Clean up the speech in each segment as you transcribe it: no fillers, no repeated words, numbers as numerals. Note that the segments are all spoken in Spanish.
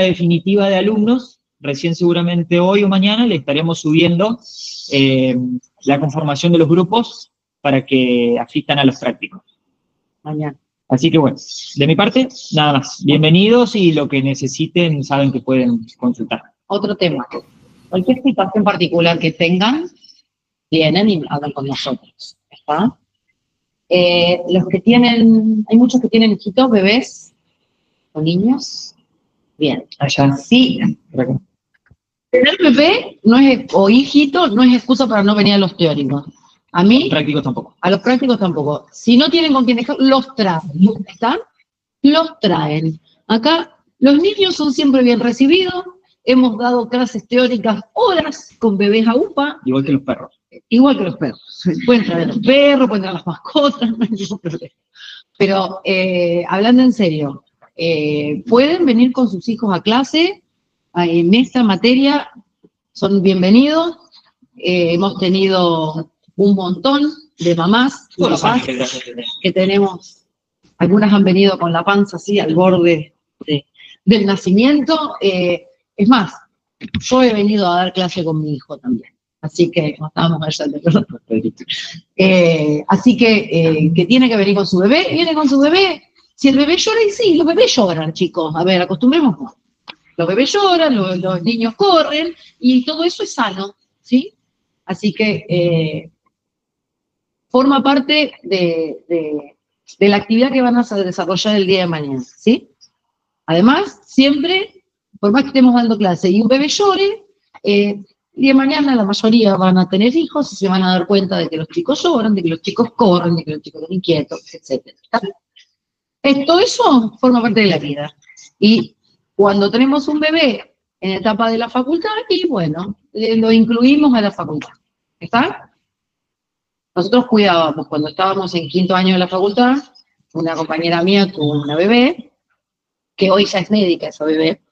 definitiva de alumnos, recién seguramente hoy o mañana le estaremos subiendo la conformación de los grupos para que asistan a los prácticos. Mañana. Así que bueno, de mi parte, nada más. Bienvenidos y lo que necesiten saben que pueden consultar. Otro tema. Cualquier situación particular que tengan, vienen y hablan con nosotros. ¿Está? Los que tienen, hay muchos que tienen hijitos, bebés o niños. Bien. Allá. Sí. Tener bebé no es, o hijito no es excusa para no venir a los teóricos. A mí. Los prácticos tampoco. A los prácticos tampoco. Si no tienen con quién dejar, los traen. ¿Están? Los traen. Acá los niños son siempre bien recibidos. Hemos dado clases teóricas horas con bebés a UPA. Igual que los perros. Igual que los perros. Pueden traer los perros, pueden traer las mascotas, no hay ningún problema. Pero hablando en serio, pueden venir con sus hijos a clase. En esta materia son bienvenidos. Hemos tenido un montón de mamás y papás que tenemos. Algunas han venido con la panza así al borde del nacimiento. Es más, yo he venido a dar clase con mi hijo también. Así que no estábamos allá de verdad. Así que tiene que venir con su bebé, viene con su bebé. Si el bebé llora, y sí, los bebés lloran, chicos. A ver, acostumbrémonos. Los bebés lloran, los niños corren, y todo eso es sano, ¿sí? Así que forma parte de la actividad que van a desarrollar el día de mañana, ¿sí? Además, siempre, por más que estemos dando clase y un bebé llore, el día de mañana la mayoría van a tener hijos y se van a dar cuenta de que los chicos lloran, de que los chicos corren, de que los chicos son inquietos, etc. Todo eso forma parte de la vida. Y cuando tenemos un bebé en la etapa de la facultad, y bueno, lo incluimos a la facultad. ¿Está? Nosotros cuidábamos, cuando estábamos en quinto año de la facultad, una compañera mía tuvo una bebé, que hoy ya es médica esa bebé,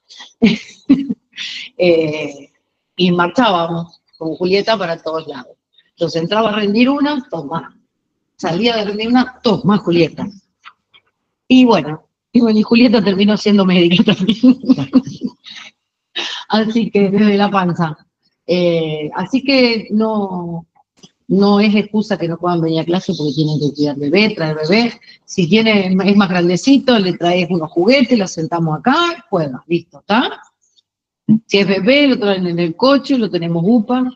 y marchábamos con Julieta para todos lados. Entonces entraba a rendir una, toma. Salía de rendir una, toma, Julieta. Y Julieta terminó siendo médica también. Así que desde la panza. Así que no es excusa que no puedan venir a clase porque tienen que cuidar bebé, traer bebé. Si es más grandecito, le traes unos juguetes, lo sentamos acá, juega, listo, ¿está? Si es bebé, lo traen en el coche, lo tenemos UPA.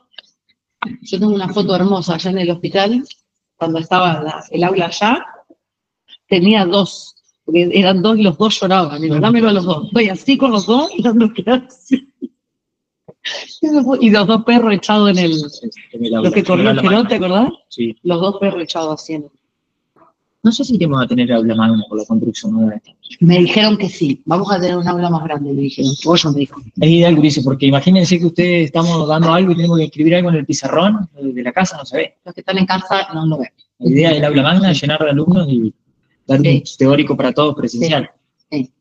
Yo tengo una foto hermosa allá en el hospital, cuando estaba el aula allá, tenía dos, porque eran dos y los dos lloraban. Digo, dámelo a los dos. Estoy así con los dos, dando clase. Y los dos perros echados en el lo que corrió el pelón, ¿te acordás? Sí. Los dos perros echados así en el... No sé si vamos a tener aula magna por la construcción nueva de esta. Me dijeron que sí, vamos a tener un aula más grande, me dijeron. Oye, me dijo. Es ideal, Gurice, porque imagínense que ustedes estamos dando algo y tenemos que escribir algo en el pizarrón de la casa, no se ve. Los que están en casa no lo ven. La idea del aula magna es llenar de alumnos y dar un teórico para todos presencial. Sí.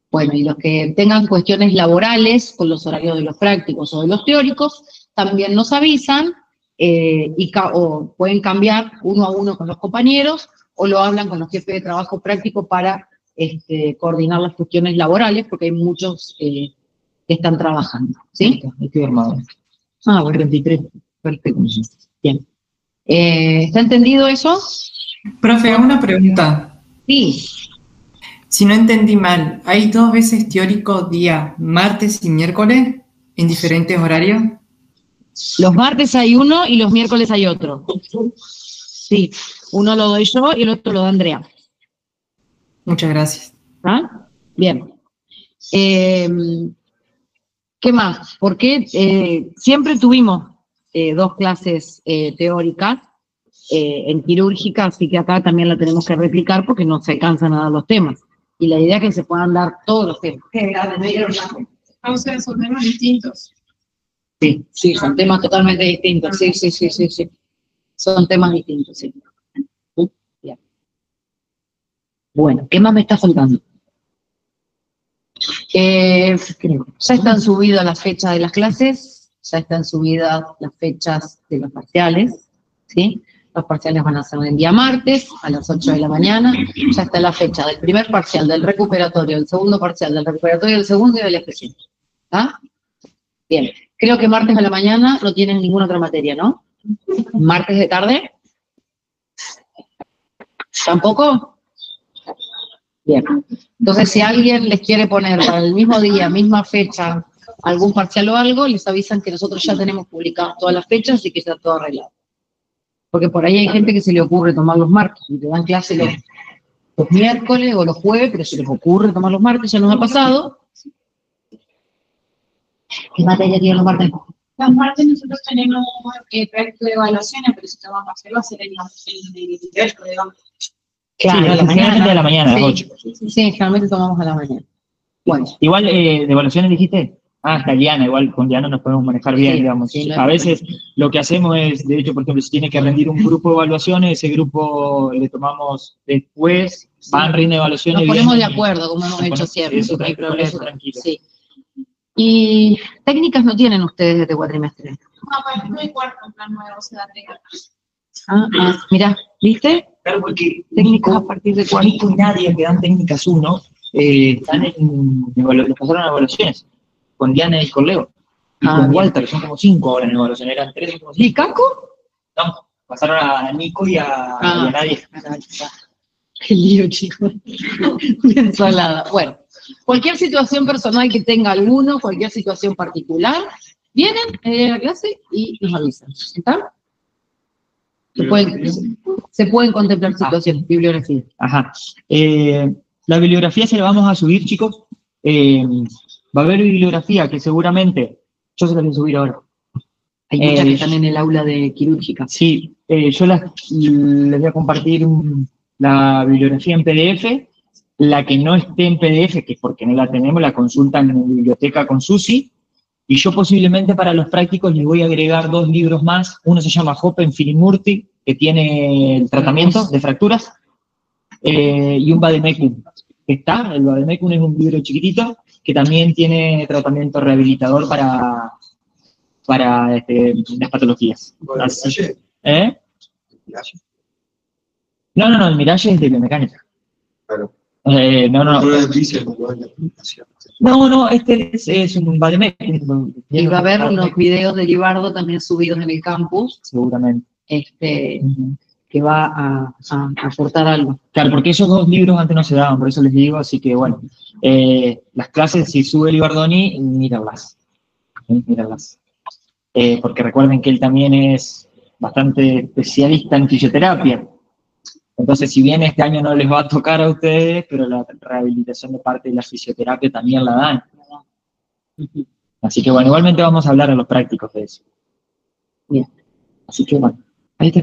Bueno, y los que tengan cuestiones laborales con los horarios de los prácticos o de los teóricos, también nos avisan o pueden cambiar uno a uno con los compañeros o lo hablan con los jefes de trabajo práctico para coordinar las cuestiones laborales, porque hay muchos que están trabajando, ¿sí? Estoy armado. Ah, bueno. 33. Perfecto. Bien. ¿Está entendido eso? Profe, una pregunta. Sí. Si no entendí mal, ¿hay 2 veces teórico día martes y miércoles en diferentes horarios? Los martes hay uno y los miércoles hay otro. Sí, uno lo doy yo y el otro lo da Andrea. Muchas gracias. ¿Ah? Bien. ¿Qué más? Porque siempre tuvimos 2 clases teóricas en quirúrgica, así que acá también la tenemos que replicar porque no se alcanzan a dar los temas. Y la idea es que se puedan dar todos los temas. O sea, son temas distintos. Sí, son temas totalmente distintos. Sí. Son temas distintos, sí. Bien. Bueno, ¿qué más me está faltando? Ya están subidas las fechas de las clases, ya están subidas las fechas de los parciales, ¿sí? Los parciales van a ser el día martes a las 8 de la mañana. Ya está la fecha del primer parcial, del recuperatorio, del segundo parcial, del recuperatorio, del segundo y del especial. ¿Está? Bien. Creo que martes a la mañana no tienen ninguna otra materia, ¿no? ¿Martes de tarde? ¿Tampoco? Bien. Entonces, si alguien les quiere poner para el mismo día, misma fecha, algún parcial o algo, les avisan que nosotros ya tenemos publicadas todas las fechas y que está todo arreglado. Porque por ahí hay gente que se le ocurre tomar los martes y te dan clase los miércoles o los jueves, pero se les ocurre tomar los martes, ya nos ha pasado. ¿Qué materia tienen los martes? Los martes nosotros tenemos proyecto de evaluaciones, pero si te vamos a hacer, va a ser el digamos. Claro, sí, a la generalmente a la mañana, a las Sí. 8. Sí, generalmente tomamos a la mañana. Bueno, Igual, de evaluaciones dijiste, está Diana, igual con Diana nos podemos manejar bien, Sí, digamos. sí, A veces lo que hacemos es, de hecho, por ejemplo, si tiene que rendir un grupo de evaluaciones, ese grupo le tomamos después, van, rinden evaluaciones. nos ponemos de vienen, acuerdo, como hemos hecho siempre, eso, no hay con problema. eso tranquilo. Sí. ¿Y técnicas no tienen ustedes este cuatrimestre? No, para el y cuarto, en plan nuevo, se da regla. Mirá, ¿viste? Claro, porque Técnicas a partir de cuarto. Nico y Nadia, que dan técnicas 1, están los pasaron a evaluaciones, con Diana y con Leo. Y con bien. Walter, son como 5 ahora en evaluación, eran 3, son como 5. ¿Y Caco? No, pasaron a Nico y a Nadia. Qué lío, chicos. Una ensalada. Bueno, cualquier situación personal que tenga alguno, cualquier situación particular, vienen a la clase y nos avisan. ¿Está? Se pueden contemplar situaciones, bibliografía. Ajá. La bibliografía se la vamos a subir, chicos. Va a haber bibliografía que seguramente, yo se la voy a subir ahora. Hay muchas que están en el aula de quirúrgica. Sí, yo les voy a compartir la bibliografía en PDF. La que no esté en PDF, que es porque no la tenemos, la consultan en la biblioteca con Susi. Y yo posiblemente para los prácticos les voy a agregar 2 libros más. Uno se llama Hoppen Filimurti, que tiene el tratamiento de fracturas, y un Vademecum. El Vademecum es un libro chiquitito que también tiene tratamiento rehabilitador para las patologías. ¿Eh? No, el Mirage es de biomecánica. Claro. No, este es un Vademecum. Y va a haber unos videos de Libardo también subidos en el campus, Seguramente. que va a aportar algo. Claro, porque esos 2 libros antes no se daban, por eso les digo, así que bueno, las clases, si sube Libardoni, míralas. Porque recuerden que él también es bastante especialista en fisioterapia. Entonces, si bien este año no les va a tocar a ustedes, pero la rehabilitación de parte de la fisioterapia también la dan. Así que bueno, igualmente vamos a hablar a los prácticos de eso. Bien. Así que bueno, ahí está.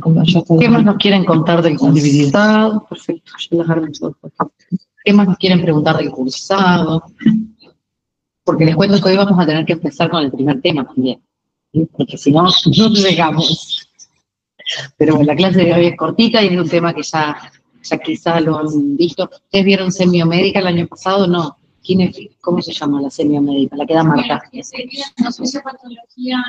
¿Qué más nos quieren contar del cursado? Perfecto, yo las armo todo. ¿Qué más nos quieren preguntar del cursado? Porque les cuento que hoy vamos a tener que empezar con el primer tema también, ¿sí? Porque si no, no llegamos. Pero bueno, la clase de hoy es cortita y es un tema que ya quizá lo han visto. ¿Ustedes vieron semiomédica el año pasado? No. ¿Cómo se llama la semiomédica? La que da Marta. No sé si patología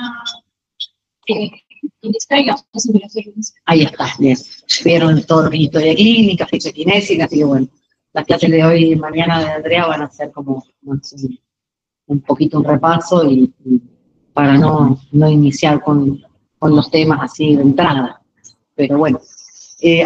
Ahí está, bien. Vieron todo el historia clínica, ficha kinésica, así que bueno, las clases de hoy y mañana de Andrea van a ser como un poquito un repaso y para no iniciar con los temas así de entrada. Pero bueno,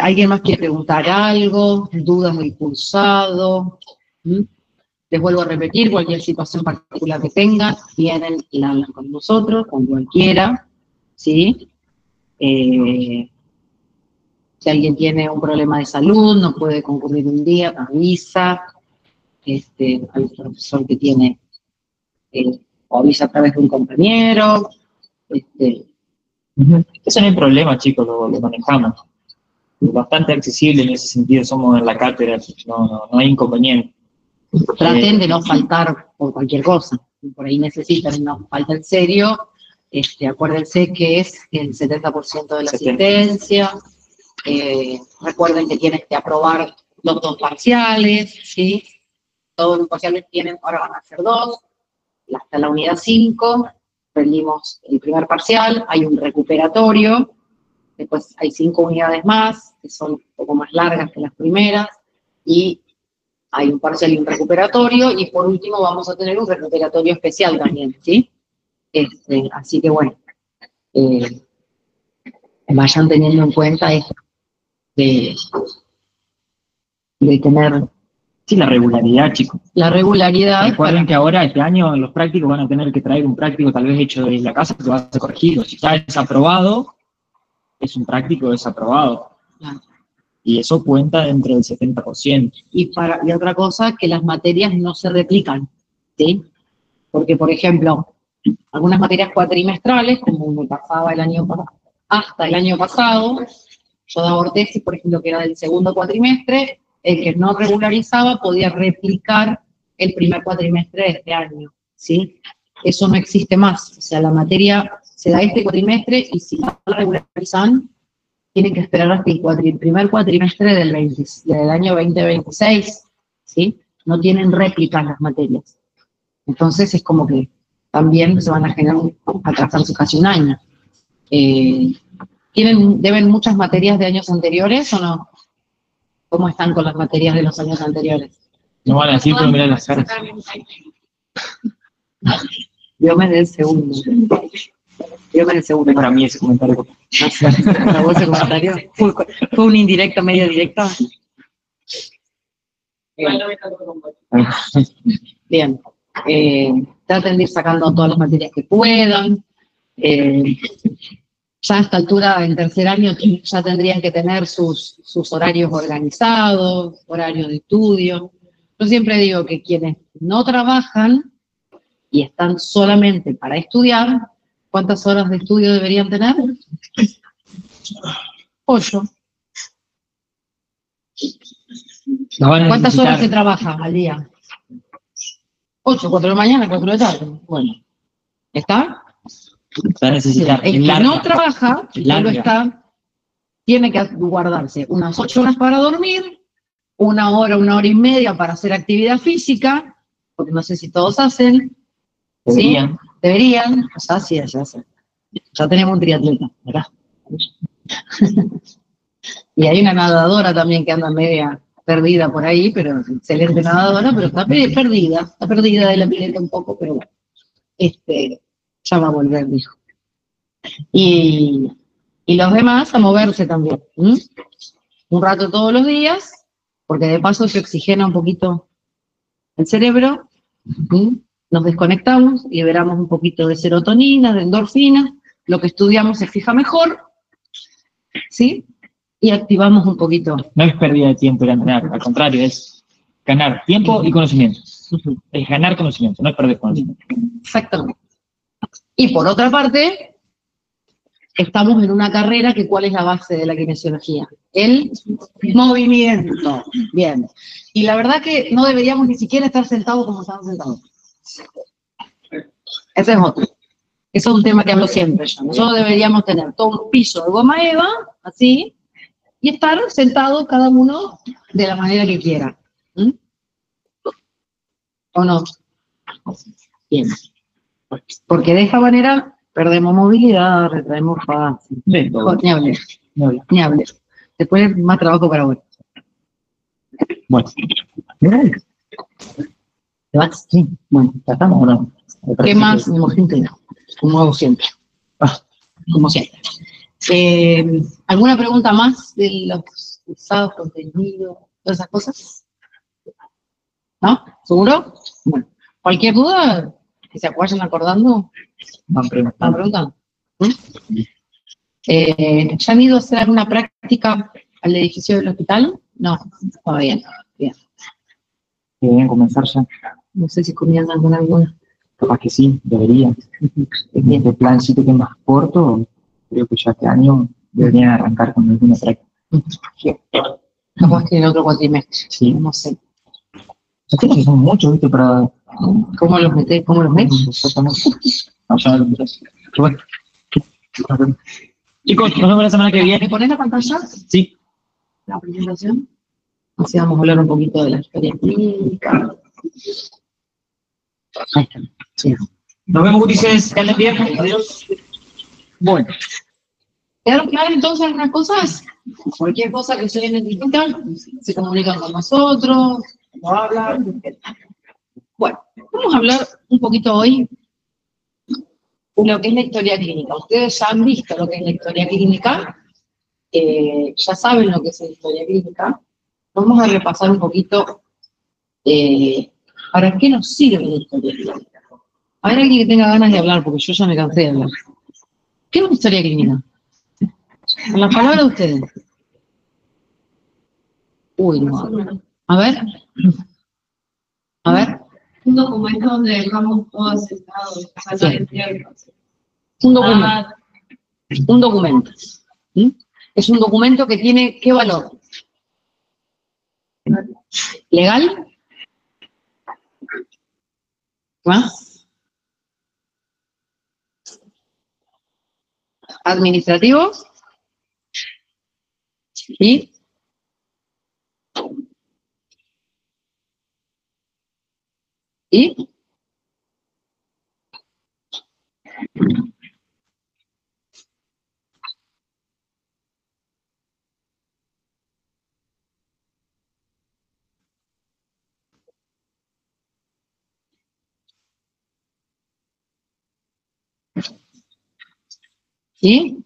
¿alguien más quiere preguntar algo? ¿Dudas del cursado? Les vuelvo a repetir, cualquier situación particular que tengan, vienen y la hablan con nosotros, con cualquiera, ¿sí? Si alguien tiene un problema de salud, no puede concurrir un día, avisa al profesor que tiene, o avisa a través de un compañero. Eso no hay problema, chicos, lo manejamos. Bastante accesible en ese sentido, somos en la cátedra, no hay inconveniente. Traten de no faltar por cualquier cosa. Por ahí necesitan y no falta en serio. Acuérdense que es el 70% de la asistencia. Recuerden que tienen que aprobar los 2 parciales, ¿sí? Todos los parciales tienen, ahora van a ser 2, hasta la unidad 5, rendimos el primer parcial, hay un recuperatorio, después hay 5 unidades más, que son un poco más largas que las primeras, y hay un parcial y un recuperatorio, y por último vamos a tener un recuperatorio especial también, ¿sí? Así que bueno, vayan teniendo en cuenta esto de tener Sí, la regularidad, chicos. la regularidad. Recuerden que ahora, este año, los prácticos van a tener que traer un práctico tal vez hecho desde la casa que va a ser corregido. Si está desaprobado, es un práctico desaprobado. Claro. Y eso cuenta dentro del 70%. Y otra cosa, que las materias no se replican, ¿sí? Porque, por ejemplo, algunas materias cuatrimestrales, como me pasaba hasta el año pasado, yo daba ortesis, por ejemplo, que era del segundo cuatrimestre, el que no regularizaba podía replicar el primer cuatrimestre de este año, ¿sí? Eso no existe más, o sea, la materia se da este cuatrimestre y si no la regularizan, tienen que esperar hasta el primer cuatrimestre del año 2026, ¿sí? No tienen réplicas las materias. Entonces es como que también se van a atrasarse casi un año. ¿Deben muchas materias de años anteriores o no? ¿Cómo están con las materias de los años anteriores? No van a decir, pero mirar las caras. Yo me del segundo. Para mí ese comentario. ¿Para vos ese comentario? ¿Fue un indirecto, medio directo? Bien. Traten de ir sacando todas las materias que puedan. Ya a esta altura, en tercer año, ya tendrían que tener sus horarios organizados, horarios de estudio. Yo siempre digo que quienes no trabajan y están solamente para estudiar, ¿cuántas horas de estudio deberían tener? 8. ¿Cuántas horas se trabaja al día? 8, 4 de la mañana, 4 de la tarde. Bueno, ¿está? Va a necesitar. El que no trabaja, solo está, tiene que guardarse unas 8 horas para dormir, 1 hora, 1 hora y media para hacer actividad física, porque no sé si todos hacen. Deberían. ¿Sí? Deberían, o sea, sí, ya sé. Ya tenemos un triatleta, ¿verdad? Y hay una nadadora también que anda media perdida por ahí, pero excelente nadadora, pero está perdida de la pileta un poco, pero bueno. Ya va a volver, dijo. Y los demás a moverse también. Un rato todos los días, porque de paso se oxigena un poquito el cerebro. Nos desconectamos, liberamos un poquito de serotonina, de endorfina, lo que estudiamos se fija mejor, ¿sí? Y activamos un poquito. No es pérdida de tiempo ir a entrenar, al contrario, es ganar tiempo y conocimiento. Es ganar conocimiento, no es perder conocimiento. Exactamente. Y por otra parte, estamos en una carrera que ¿cuál es la base de la kinesiología? El movimiento. Bien. Y la verdad que no deberíamos ni siquiera estar sentados como estamos sentados. Ese es otro. Eso es un tema que hablo siempre yo. Nosotros deberíamos tener todo un piso de goma eva, así, y estar sentados cada uno de la manera que quiera. ¿O no? Bien. Porque de esta manera perdemos movilidad, retraemos fácil. Ni hable. Después más trabajo para vos. Bueno. ¿Te vas? Sí. Bueno, ¿Tratamos o no? ¿Qué más? Me imagino que no. Como hago siempre. Como siempre. ¿Alguna pregunta más de los usados, contenidos, todas esas cosas? ¿No? ¿Seguro? Bueno. Cualquier duda que se vayan acordando, van preguntando. ¿Ya han ido a hacer alguna práctica al edificio del hospital? No, todavía no. Bien. Deberían comenzar ya. No sé si comienzan con alguna. Capaz que sí, deberían. Este plancito que es más corto, creo que ya este año deberían arrancar con alguna práctica. Capaz que en otro cuatrimestre. Sí. No sé. Yo creo que son muchos, ¿viste? Para... ¿Cómo los metés? ¿Cómo los metes? Exactamente. No, ya no lo sé. Bueno. Chicos, nos vemos la semana que viene. ¿Me pones la pantalla? Sí. La presentación. Así vamos a hablar un poquito de la historia clínica. Ahí está. Sí. Nos vemos, Ulises. Que anden bien. Adiós. Bueno. ¿Quedaron claras entonces algunas cosas? Cualquier cosa que ustedes necesitan, se comunican con nosotros, lo hablan. Bueno, vamos a hablar un poquito hoy de lo que es la historia clínica. Ustedes ya han visto lo que es la historia clínica, ya saben lo que es la historia clínica. Vamos a repasar un poquito para qué nos sirve la historia clínica. A ver, alguien que tenga ganas de hablar, porque yo ya me cansé de hablar. ¿Qué es una historia clínica? Con las palabras de ustedes. Uy, no. A ver. A ver. Un documento donde dejamos todo asentado. Un documento. Un documento. ¿Sí? Es un documento que tiene, ¿qué valor? ¿Legal? ¿Más? ¿Administrativo? ¿Sí? ¿Y? ¿Sí?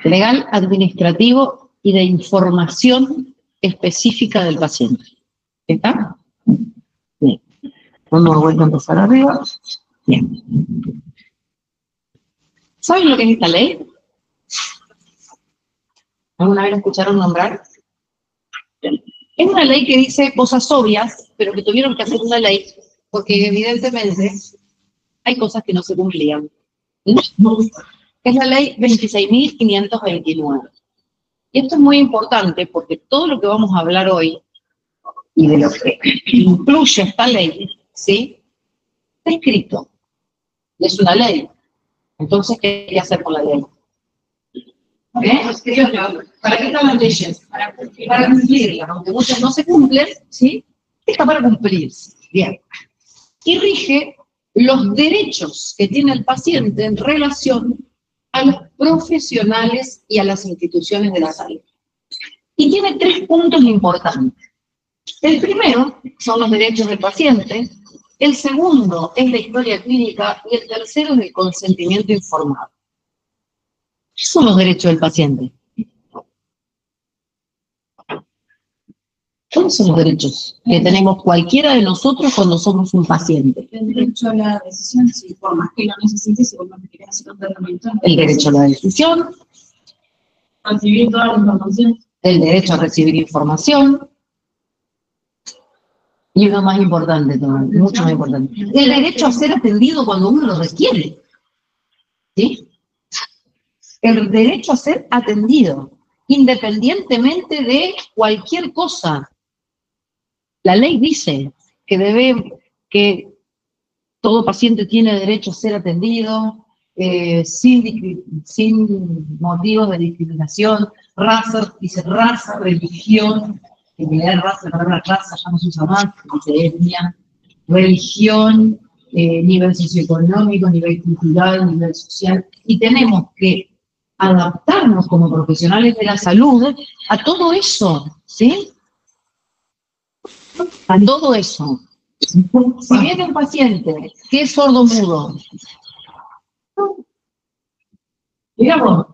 Legal, administrativo y de información específica del paciente. ¿Está? Bien. Vamos a volver a empezar arriba. Bien. ¿Saben lo que es esta ley? ¿Alguna vez la escucharon nombrar? Es una ley que dice cosas obvias, pero que tuvieron que hacer una ley, porque evidentemente hay cosas que no se cumplían. Es la ley 26.529. Y esto es muy importante porque todo lo que vamos a hablar hoy y de lo que incluye esta ley, ¿sí? Está escrito. Es una ley. Entonces, ¿qué hay que hacer con la ley? ¿Para qué están las leyes? Para cumplirlas. Aunque muchas no se cumplen, ¿sí? Está para cumplirse. Bien. Y rige los derechos que tiene el paciente en relación a los profesionales y a las instituciones de la salud. Y tiene 3 puntos importantes. El primero son los derechos del paciente, el segundo es la historia clínica y el tercero es el consentimiento informado. ¿Qué son los derechos del paciente? ¿Cuáles son los derechos que tenemos cualquiera de nosotros cuando somos un paciente? El derecho a la decisión, si por más que lo necesites, si por más que quieras hacer un tratamiento. El derecho a la decisión. Recibir toda la información. El derecho a recibir información. Y uno más importante todavía, mucho más importante. El derecho a ser atendido cuando uno lo requiere. ¿Sí? El derecho a ser atendido, independientemente de cualquier cosa. La ley dice que todo paciente tiene derecho a ser atendido sin motivos de discriminación, raza, dice raza, religión, raza, la palabra raza ya no se usa más, dice etnia, religión, nivel socioeconómico, nivel cultural, nivel social, y tenemos que adaptarnos como profesionales de la salud a todo eso, ¿sí? A todo eso. Si viene un paciente que es sordomudo, digamos,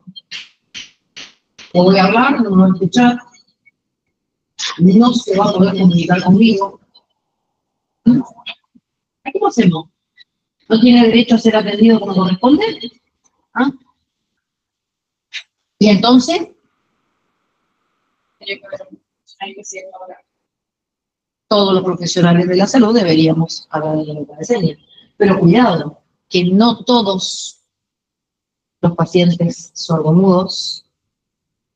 le voy a hablar, no me va a escuchar, no se va a poder comunicar conmigo. ¿Cómo hacemos? ¿No tiene derecho a ser atendido como corresponde? ¿Ah? Y entonces, todos los profesionales de la salud deberíamos hablar de lengua de señas. Pero cuidado, que no todos los pacientes sordomudos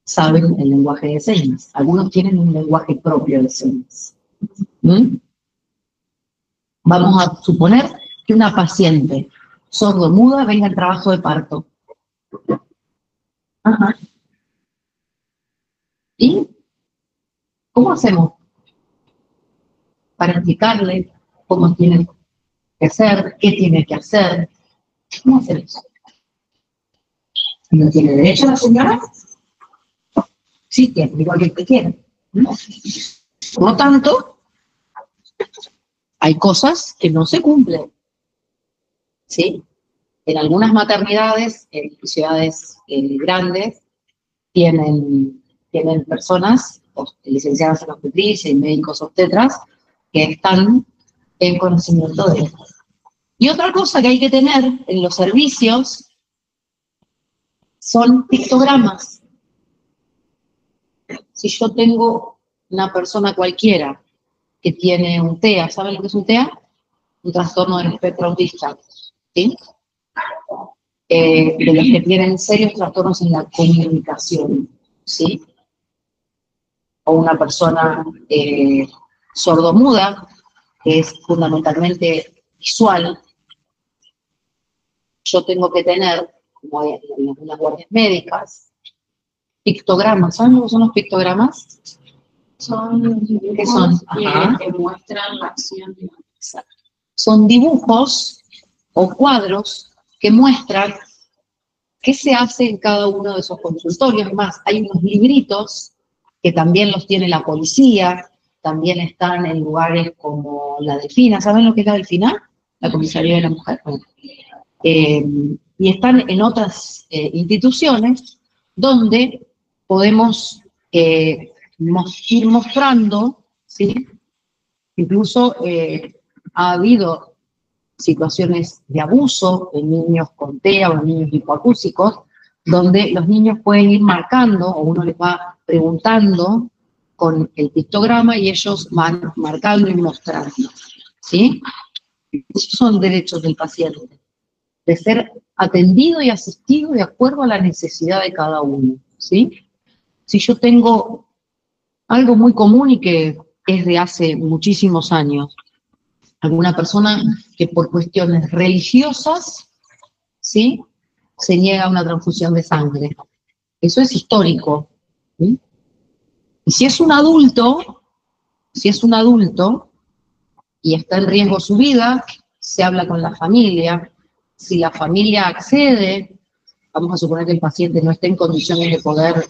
saben el lenguaje de señas. Algunos tienen un lenguaje propio de señas. Vamos a suponer que una paciente sordomuda venga al trabajo de parto. Ajá. ¿Y cómo hacemos? para explicarle cómo tiene que hacer, qué tiene que hacer. ¿Cómo hacer eso? ¿No tiene derecho a la señora? Sí tiene, igual que el que quiere. Por lo tanto, hay cosas que no se cumplen. ¿Sí? En algunas maternidades, en ciudades grandes, tienen personas, licenciadas en obstetricia y médicos obstetras, que están en conocimiento de esto. Y otra cosa que hay que tener en los servicios son pictogramas. Si yo tengo una persona cualquiera que tiene un TEA, ¿saben lo que es un TEA? Un trastorno del espectro autista, ¿sí? De los que tienen serios trastornos en la comunicación, ¿sí? O una persona sordomuda, que es fundamentalmente visual. Yo tengo que tener, como en las guardias médicas, pictogramas. ¿Saben lo que son los pictogramas? Son dibujos ¿Qué son? que muestran la acción de la persona. Son dibujos o cuadros que muestran qué se hace en cada uno de esos consultorios. Más, hay unos libritos que también los tiene la policía, también están en lugares como la Delfina. ¿Saben lo que es la Delfina? La Comisaría de la Mujer. Bueno, y están en otras instituciones donde podemos ir mostrando, ¿sí? Incluso ha habido situaciones de abuso en niños con TEA o en niños hipoacúsicos, donde los niños pueden ir marcando, o uno les va preguntando con el pictograma y ellos van marcando y mostrando, ¿sí? Esos son derechos del paciente, de ser atendido y asistido de acuerdo a la necesidad de cada uno, ¿sí? Si yo tengo algo muy común y que es de hace muchísimos años, alguna persona que por cuestiones religiosas, ¿sí?, se niega a una transfusión de sangre. Eso es histórico, ¿sí? Y si es un adulto y está en riesgo su vida, se habla con la familia. Si la familia accede, vamos a suponer que el paciente no esté en condiciones de poder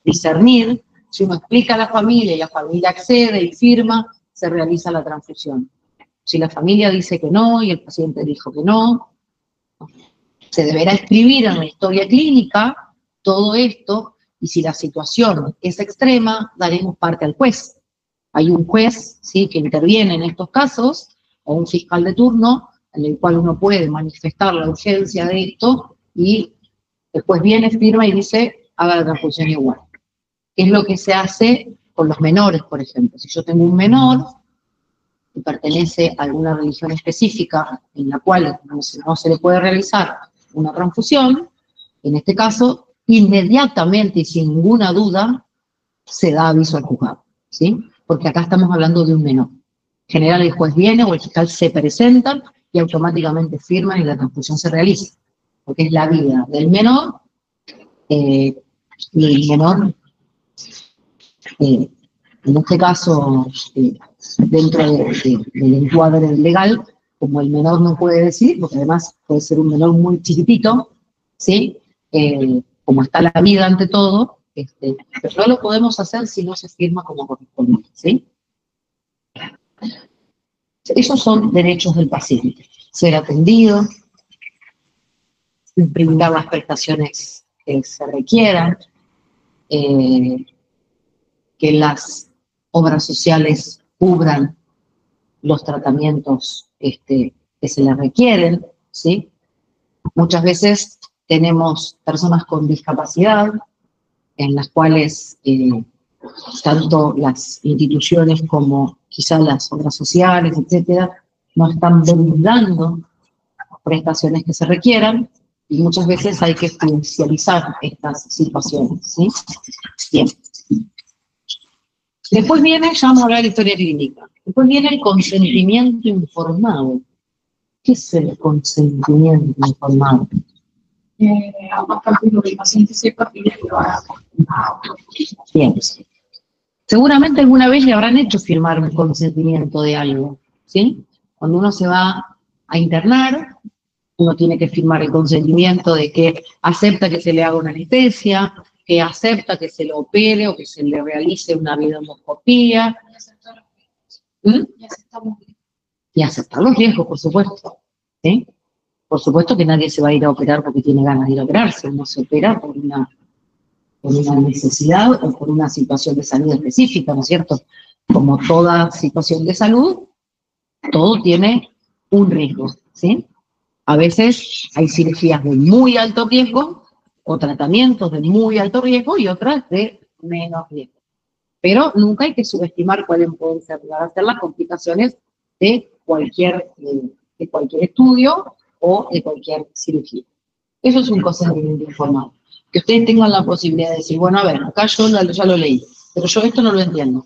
discernir, si uno explica a la familia y la familia accede y firma, se realiza la transfusión. Si la familia dice que no y el paciente dijo que no, se deberá escribir en la historia clínica todo esto, y si la situación es extrema, daremos parte al juez. Hay un juez, ¿sí?, que interviene en estos casos, o un fiscal de turno, en el cual uno puede manifestar la urgencia de esto, y el juez viene, firma y dice, haga la transfusión igual. ¿Qué es lo que se hace con los menores, por ejemplo? Si yo tengo un menor que pertenece a alguna religión específica en la cual no se le puede realizar una transfusión, en este caso, inmediatamente y sin ninguna duda, se da aviso al juzgado, ¿sí? Porque acá estamos hablando de un menor. En general el juez viene o el fiscal se presentan y automáticamente firman y la transfusión se realiza, porque es la vida del menor, y el menor, en este caso, dentro del encuadre legal, como el menor no puede decir, porque además puede ser un menor muy chiquitito, ¿sí?, como está la vida ante todo, pero no lo podemos hacer si no se firma como corresponde, ¿sí? Esos son derechos del paciente: ser atendido, brindar las prestaciones que se requieran, que las obras sociales cubran los tratamientos que se les requieren, ¿sí? Muchas veces tenemos personas con discapacidad, en las cuales tanto las instituciones como quizás las obras sociales, etcétera, no están brindando prestaciones que se requieran, y muchas veces hay que judicializar estas situaciones, ¿sí? Bien. Después viene, ya vamos a hablar de la historia clínica, después viene el consentimiento informado. ¿Qué es el consentimiento informado? A partir de que el paciente sepa que lo haga. Bien. Seguramente alguna vez le habrán hecho firmar un consentimiento de algo, ¿sí? Cuando uno se va a internar, uno tiene que firmar el consentimiento de que acepta que se le haga una anestesia, que acepta que se lo opere o que se le realice una videoendoscopía. ¿Mm? Y aceptar los riesgos, por supuesto. ¿Sí? Por supuesto que nadie se va a ir a operar porque tiene ganas de ir a operarse, uno se opera por una necesidad o por una situación de salud específica, ¿no es cierto? Como toda situación de salud, todo tiene un riesgo, ¿sí? A veces hay cirugías de muy alto riesgo o tratamientos de muy alto riesgo y otras de menos riesgo. Pero nunca hay que subestimar cuáles pueden ser las complicaciones de cualquier estudio o de cualquier cirugía. Eso es un consentimiento informado. Que ustedes tengan la posibilidad de decir, bueno, a ver, acá yo ya lo leí, pero yo esto no lo entiendo.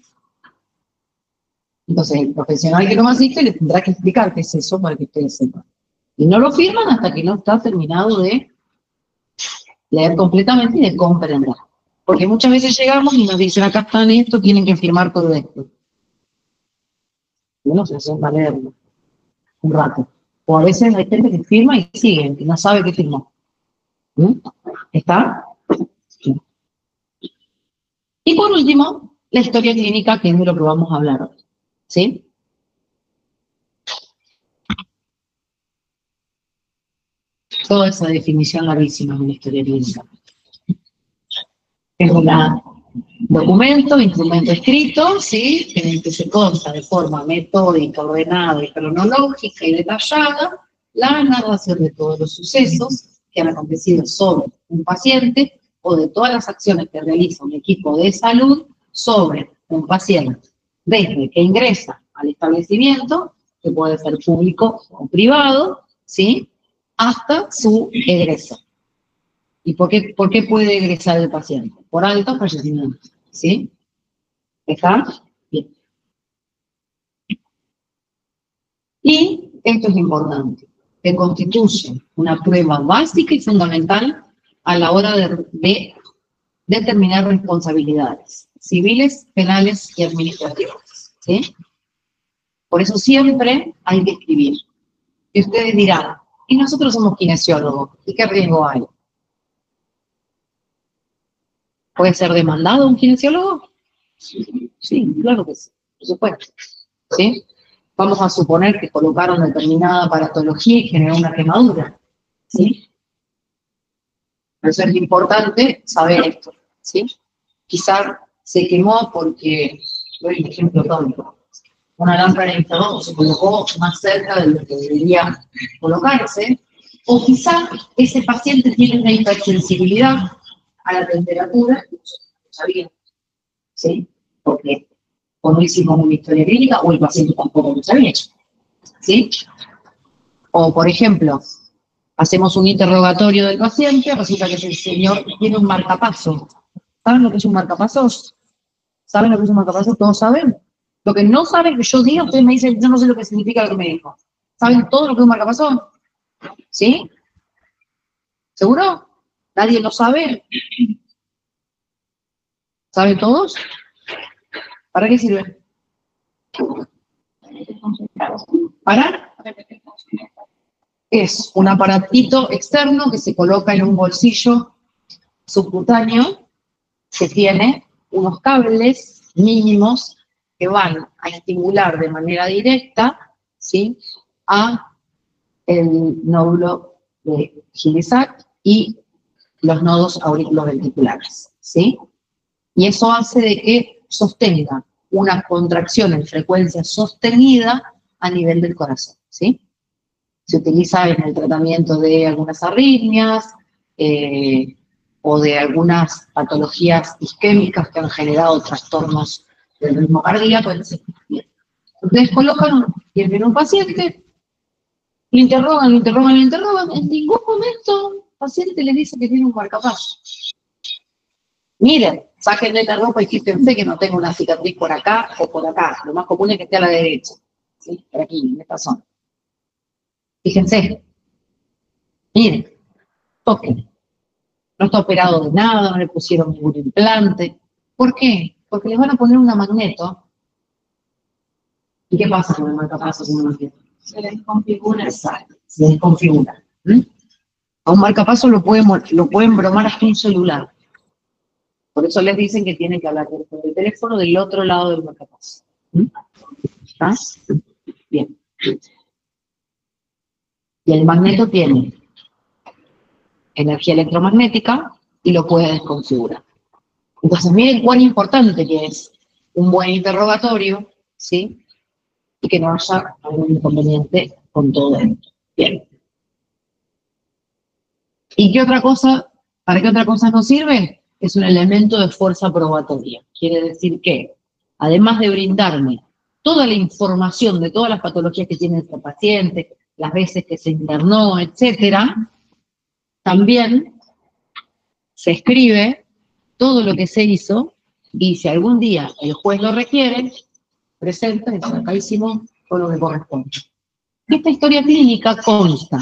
Entonces, el profesional que lo asiste le tendrá que explicar qué es eso para que ustedes sepan. Y no lo firman hasta que no está terminado de leer completamente y de comprender. Porque muchas veces llegamos y nos dicen, acá están esto, tienen que firmar todo esto. Y uno se sienta a leerlo un rato. O a veces hay gente que firma y sigue, que no sabe qué firmó. ¿Está? Sí. Y por último, la historia clínica, que es de lo que vamos a hablar hoy. ¿Sí? Toda esa definición larguísima de una historia clínica. Es un documento, instrumento escrito, ¿sí? En el que se consta de forma metódica, ordenada y cronológica y detallada la narración de todos los sucesos que han acontecido sobre un paciente o de todas las acciones que realiza un equipo de salud sobre un paciente, desde que ingresa al establecimiento, que puede ser público o privado, ¿sí? Hasta su egreso. ¿Y por qué puede egresar el paciente? Por alto fallecimiento, ¿sí? ¿Está? Bien. Y esto es importante, que constituye una prueba básica y fundamental a la hora de determinar responsabilidades civiles, penales y administrativas, ¿sí? Por eso siempre hay que escribir. Y ustedes dirán, y nosotros somos kinesiólogos, ¿y qué riesgo hay? ¿Puede ser demandado un kinesiólogo? Sí, claro que sí, por supuesto. ¿Sí? Vamos a suponer que colocaron determinada aparatología y generó una quemadura. ¿Sí? Por eso es importante saber esto. ¿Sí? Quizás se quemó porque, doy un ejemplo tonto, una lámpara de infrarrojo se colocó más cerca de lo que debería colocarse, o quizás ese paciente tiene una hipersensibilidad a la temperatura, y nosotros no lo sabíamos, ¿sí? Porque o no hicimos una historia clínica, o el paciente tampoco lo sabía, ¿sí? O, por ejemplo, hacemos un interrogatorio del paciente, resulta que el señor tiene un marcapaso. ¿Saben lo que es un marcapaso? ¿Saben lo que es un marcapaso? ¿Todos saben? Lo que no saben que yo diga, ustedes me dicen, yo no sé lo que significa lo que me dijo. ¿Saben todo lo que es un marcapaso? ¿Sí? ¿Seguro? ¿Nadie lo sabe? ¿Saben todos? ¿Para qué sirve? ¿Para? Es un aparatito externo que se coloca en un bolsillo subcutáneo que tiene unos cables mínimos que van a estimular de manera directa, ¿sí?, a el nódulo de Gilly-Sachs y los nodos auriculoventriculares, ¿sí? Y eso hace de que sostenga una contracción en frecuencia sostenida a nivel del corazón, ¿sí? Se utiliza en el tratamiento de algunas arritmias o de algunas patologías isquémicas que han generado trastornos del ritmo cardíaco, etc. Ustedes tienen un paciente, lo interrogan, en ningún momento el paciente le dice que tiene un marcapaso. Miren, sáquenle la ropa y fíjense que no tengo una cicatriz por acá o por acá. Lo más común es que esté a la derecha, ¿sí? Por aquí, en esta zona. Fíjense. Miren, toquen. No está operado de nada, no le pusieron ningún implante. ¿Por qué? Porque les van a poner una magneto. ¿Y qué pasa con el marcapasos en un magneto? Se desconfigura. Exacto, se desconfigura. A un marcapasos lo pueden bromar hasta un celular. Por eso les dicen que tienen que hablar por el teléfono del otro lado del marcapasos. ¿Está? Bien. Y el magneto tiene energía electromagnética y lo puede desconfigurar. Entonces, miren cuán importante que es un buen interrogatorio, ¿sí? Y que no haya algún inconveniente con todo esto. Bien. ¿Y qué otra cosa? ¿Para qué otra cosa nos sirve? Es un elemento de fuerza probatoria. Quiere decir que, además de brindarme toda la información de todas las patologías que tiene este paciente, las veces que se internó, etcétera, también se escribe todo lo que se hizo y si algún día el juez lo requiere, presenta, y acá hicimos todo lo que corresponde. Esta historia clínica consta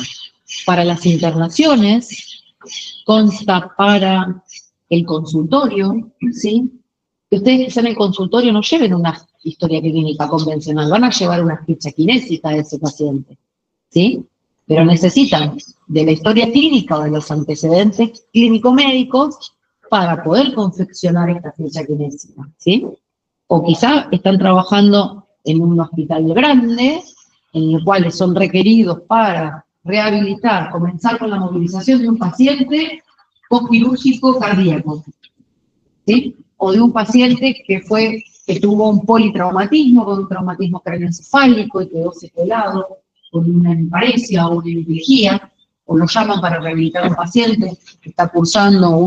para las internaciones, consta para el consultorio, ¿sí? Que ustedes que están en el consultorio no lleven una historia clínica convencional, van a llevar una ficha kinésica de ese paciente, ¿sí? Pero necesitan de la historia clínica o de los antecedentes clínico-médicos para poder confeccionar esta ficha kinésica, ¿sí? O quizá están trabajando en un hospital grande, en el cual son requeridos para rehabilitar, comenzar con la movilización de un paciente postquirúrgico cardíaco, ¿sí? O de un paciente que tuvo un politraumatismo, con un traumatismo craneoencefálico y quedó secuelado con una hemiparesia o una hemiplegia, o lo llaman para rehabilitar a un paciente que está cursando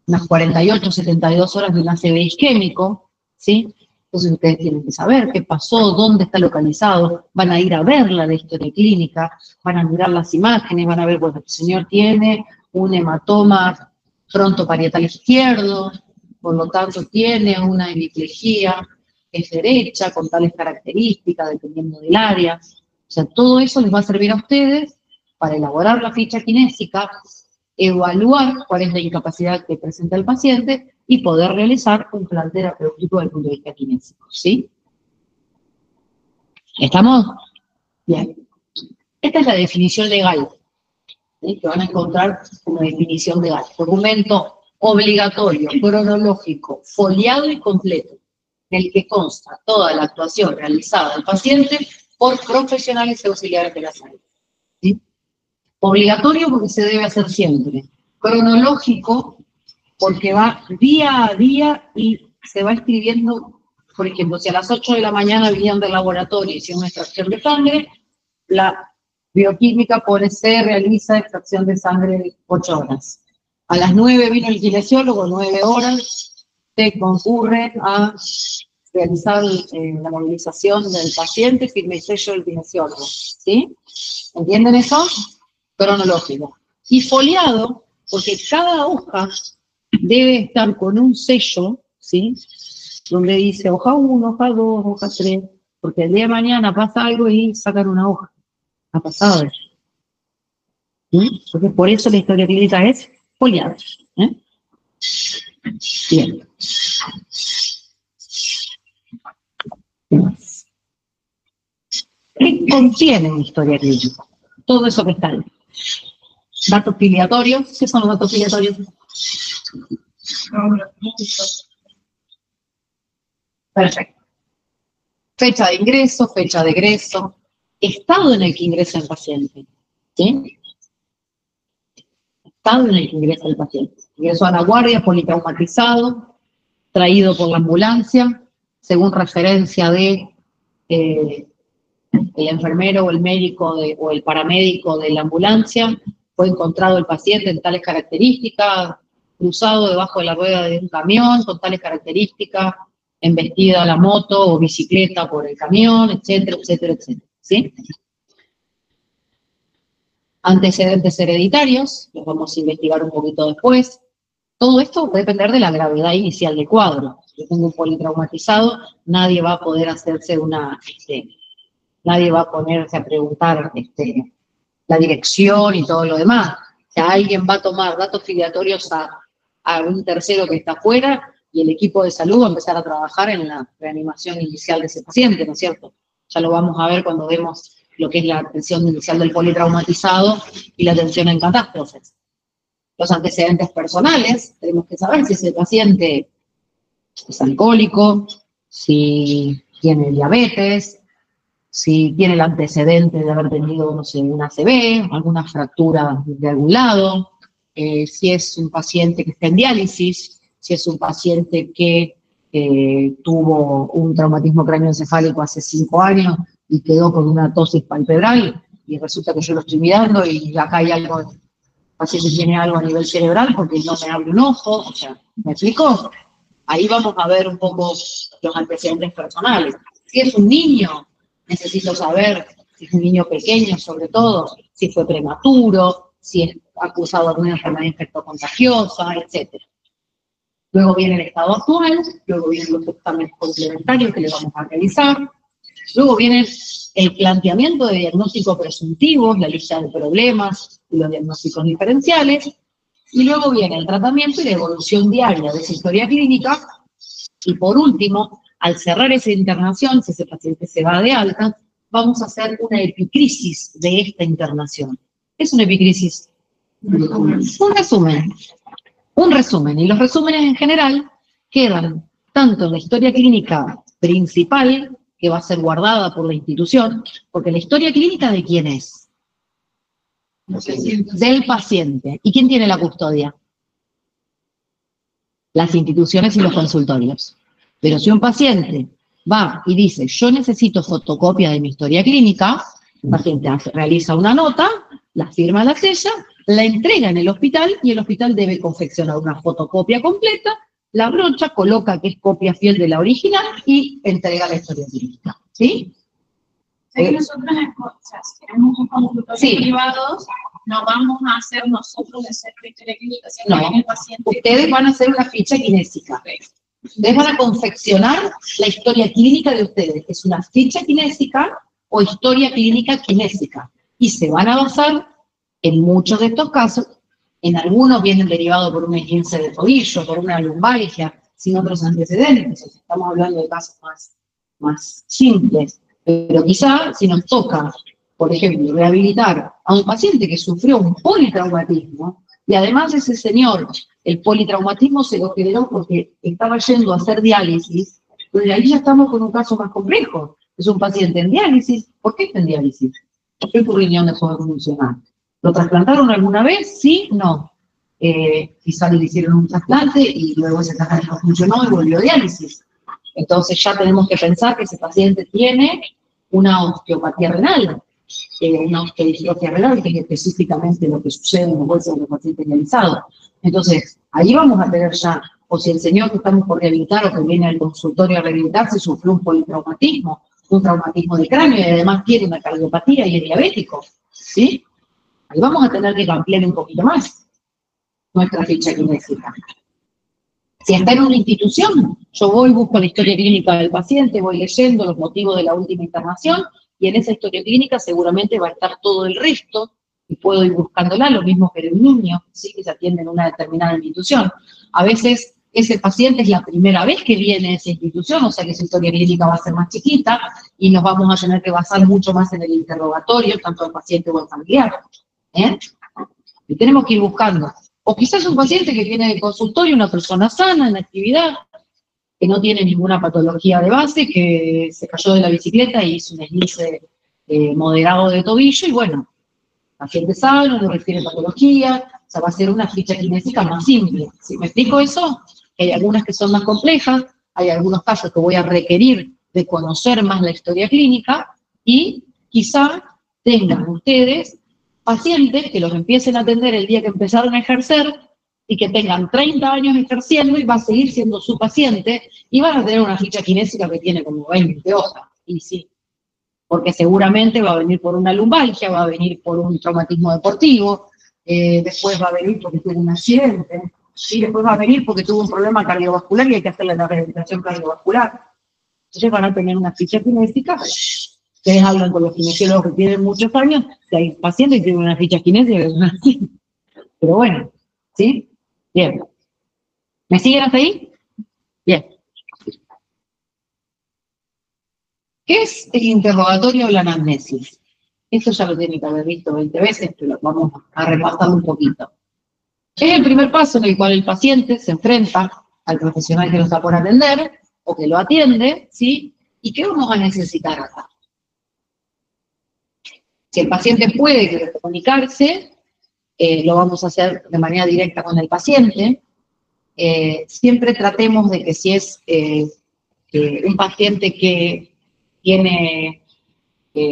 unas 48, 72 horas de un ACV isquémico, ¿sí? Entonces ustedes tienen que saber qué pasó, dónde está localizado, van a ir a ver la de historia clínica, van a mirar las imágenes, van a ver, bueno, el señor tiene un hematoma frontoparietal izquierdo, por lo tanto tiene una hemiplegia, es derecha, con tales características, dependiendo del área. O sea, todo eso les va a servir a ustedes para elaborar la ficha kinésica, evaluar cuál es la incapacidad que presenta el paciente y poder realizar un plan terapéutico desde el punto de vista kinésico, ¿sí? ¿Estamos? Bien. Esta es la definición legal, ¿sí? Que van a encontrar como definición legal. Documento obligatorio, cronológico, foliado y completo, en el que consta toda la actuación realizada al paciente por profesionales y auxiliares de la salud, ¿sí? Obligatorio porque se debe hacer siempre. Cronológico porque va día a día y se va escribiendo, por ejemplo, si a las 8 de la mañana vinieron del laboratorio y hicieron una extracción de sangre, la bioquímica pone se realiza extracción de sangre 8 horas. A las 9 vino el kinesiólogo, 9 horas, se concurre a realizar la movilización del paciente, firme y sello del kinesiólogo, ¿sí? ¿Entienden eso? Cronológico. Y foliado, porque cada hoja debe estar con un sello, ¿sí? Donde dice hoja 1, hoja 2, hoja 3, porque el día de mañana pasa algo y sacan una hoja. Ha pasado eso. ¿Sí? Entonces, por eso la historia clínica es foliada. Bien. ¿Qué contiene una historia clínica? Todo eso que está ahí. Datos filiatorios. ¿Qué son los datos filiatorios? Perfecto. Fecha de ingreso, fecha de egreso, estado en el que ingresa el paciente, ¿sí? Estado en el que ingresa el paciente. Ingresó a la guardia, politraumatizado, traído por la ambulancia, según referencia de el enfermero o el médico o el paramédico de la ambulancia, fue encontrado el paciente en tales características, cruzado debajo de la rueda de un camión, con tales características, embestida la moto o bicicleta por el camión, etcétera, etcétera, etcétera, ¿sí? Antecedentes hereditarios, los vamos a investigar un poquito después. Todo esto va a depender de la gravedad inicial del cuadro. Si yo tengo un politraumatizado, nadie va a poder hacerse nadie va a ponerse a preguntar la dirección y todo lo demás. O sea, alguien va a tomar datos filiatorios a un tercero que está afuera y el equipo de salud va a empezar a trabajar en la reanimación inicial de ese paciente, ¿no es cierto? Ya lo vamos a ver cuando vemos lo que es la atención inicial del politraumatizado y la atención en catástrofes. Los antecedentes personales, tenemos que saber si ese paciente es alcohólico, si tiene diabetes, si tiene el antecedente de haber tenido, no sé, una ACV, alguna fractura de algún lado, si es un paciente que está en diálisis, si es un paciente que tuvo un traumatismo cráneoencefálico hace 5 años y quedó con una tosis palpebral, y resulta que yo lo estoy mirando y acá hay algo, el paciente tiene algo a nivel cerebral porque no me abre un ojo, o sea, ¿me explico? Ahí vamos a ver un poco los antecedentes personales. Si es un niño, necesito saber si es un niño pequeño, sobre todo, si fue prematuro, si es acusado de alguna enfermedad infectocontagiosa, etc. Luego viene el estado actual, luego vienen los exámenes complementarios que le vamos a realizar, luego viene el planteamiento de diagnóstico presuntivos, la lista de problemas y los diagnósticos diferenciales, y luego viene el tratamiento y la evolución diaria de esa historia clínica, y por último, al cerrar esa internación, si ese paciente se va de alta, vamos a hacer una epicrisis de esta internación. ¿Qué es una epicrisis? Un resumen, y los resúmenes en general quedan tanto en la historia clínica principal, que va a ser guardada por la institución, porque la historia clínica ¿de quién es? Del paciente. ¿Y quién tiene la custodia? Las instituciones y los consultorios. Pero si un paciente va y dice, yo necesito fotocopia de mi historia clínica, el paciente realiza una nota, la firma, la sella, la entrega en el hospital y el hospital debe confeccionar una fotocopia completa, la brocha, coloca que es copia fiel de la original y entrega la historia clínica. ¿Sí? Sé que nosotros, o sea, si tenemos un consultorio Sí. privados, no vamos a hacer nosotros de hacer la historia clínica, sino No. que el paciente... Ustedes van a hacer una ficha kinésica. Ustedes van a confeccionar la historia clínica de ustedes. Es una ficha kinésica o historia clínica kinésica. Y se van a basar, en muchos de estos casos, en algunos vienen derivados por un esguince de tobillo, por una lumbalgia, sin otros antecedentes. O sea, estamos hablando de casos más simples. Pero quizá, si nos toca, por ejemplo, rehabilitar a un paciente que sufrió un politraumatismo, y además ese señor, el politraumatismo se lo generó porque estaba yendo a hacer diálisis, pues ahí ya estamos con un caso más complejo. Es un paciente en diálisis. ¿Por qué está en diálisis? ¿Por qué tu riñón dejó de funcionar? ¿Lo trasplantaron alguna vez? Sí, no. Quizá le hicieron un trasplante y luego ese trasplante no funcionó y volvió a diálisis. Entonces ya tenemos que pensar que ese paciente tiene una osteopatía renal, una osteodistrofia renal, que es específicamente lo que sucede en los huesos de los pacientes dializados. Entonces, ahí vamos a tener ya, o si el señor que estamos por rehabilitar o que viene al consultorio a rehabilitarse sufrió un politraumatismo, un traumatismo de cráneo y además tiene una cardiopatía y es diabético, ¿sí? Ahí vamos a tener que ampliar un poquito más nuestra ficha kinésica. Si está en una institución, yo voy, busco la historia clínica del paciente, voy leyendo los motivos de la última internación, y en esa historia clínica seguramente va a estar todo el resto, y puedo ir buscándola, lo mismo que en un niño, ¿sí? Que se atiende en una determinada institución. A veces ese paciente es la primera vez que viene a esa institución, o sea que su historia clínica va a ser más chiquita, y nos vamos a tener que basar mucho más en el interrogatorio, tanto del paciente como del familiar. Y tenemos que ir buscando. O quizás un paciente que viene del consultorio, una persona sana, en actividad, que no tiene ninguna patología de base, que se cayó de la bicicleta y hizo un esguince moderado de tobillo, y bueno, paciente sano, no refiere patología, o sea, va a ser una ficha kinésica más simple. ¿Sí me explico eso? Hay algunas que son más complejas, hay algunos casos que voy a requerir de conocer más la historia clínica, y quizá tengan ustedes pacientes que los empiecen a atender el día que empezaron a ejercer y que tengan 30 años ejerciendo y va a seguir siendo su paciente y van a tener una ficha kinésica que tiene como 20 hojas. Y sí, porque seguramente va a venir por una lumbalgia, va a venir por un traumatismo deportivo, después va a venir porque tuvo un accidente, y después va a venir porque tuvo un problema cardiovascular y hay que hacerle la rehabilitación cardiovascular. Entonces van a tener una ficha kinésica. Ustedes hablan con los kinesiólogos que tienen muchos años, que hay pacientes que tienen una ficha kinésica que es una así. Pero bueno, ¿sí? Bien. ¿Me siguen hasta ahí? Bien. ¿Qué es el interrogatorio o la anamnesis? Esto ya lo tienen que haber visto 20 veces, pero vamos a repasar un poquito. Es el primer paso en el cual el paciente se enfrenta al profesional que lo está por atender o que lo atiende, ¿sí? ¿Y qué vamos a necesitar acá? Si el paciente puede comunicarse, lo vamos a hacer de manera directa con el paciente. Siempre tratemos de que si es un paciente que tiene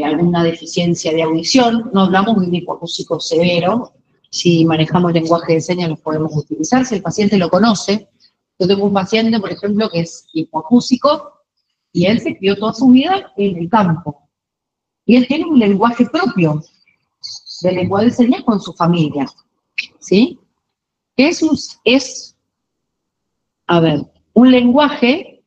alguna deficiencia de audición, no hablamos de un hipoacúsico severo, si manejamos lenguaje de señas los podemos utilizar, si el paciente lo conoce. Yo tengo un paciente, por ejemplo, que es hipoacúsico, y él se crió toda su vida en el campo. Y él tiene un lenguaje propio de lenguaje de señas con su familia, ¿sí? Es un lenguaje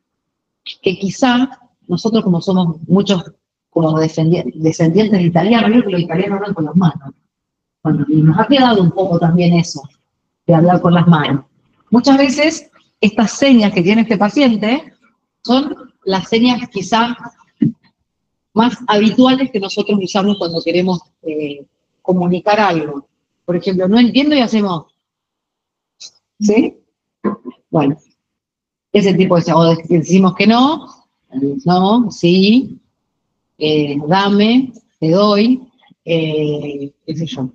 que quizá nosotros, como somos muchos como descendientes de italianos, creo que los italianos hablan con las manos. Bueno, y nos ha quedado un poco también eso, de hablar con las manos. Muchas veces, estas señas que tiene este paciente son las señas quizá más habituales que nosotros usamos cuando queremos comunicar algo. Por ejemplo, no entiendo y hacemos, ¿sí? Bueno, ese tipo de señas. O decimos que no, sí, dame, te doy, qué sé yo,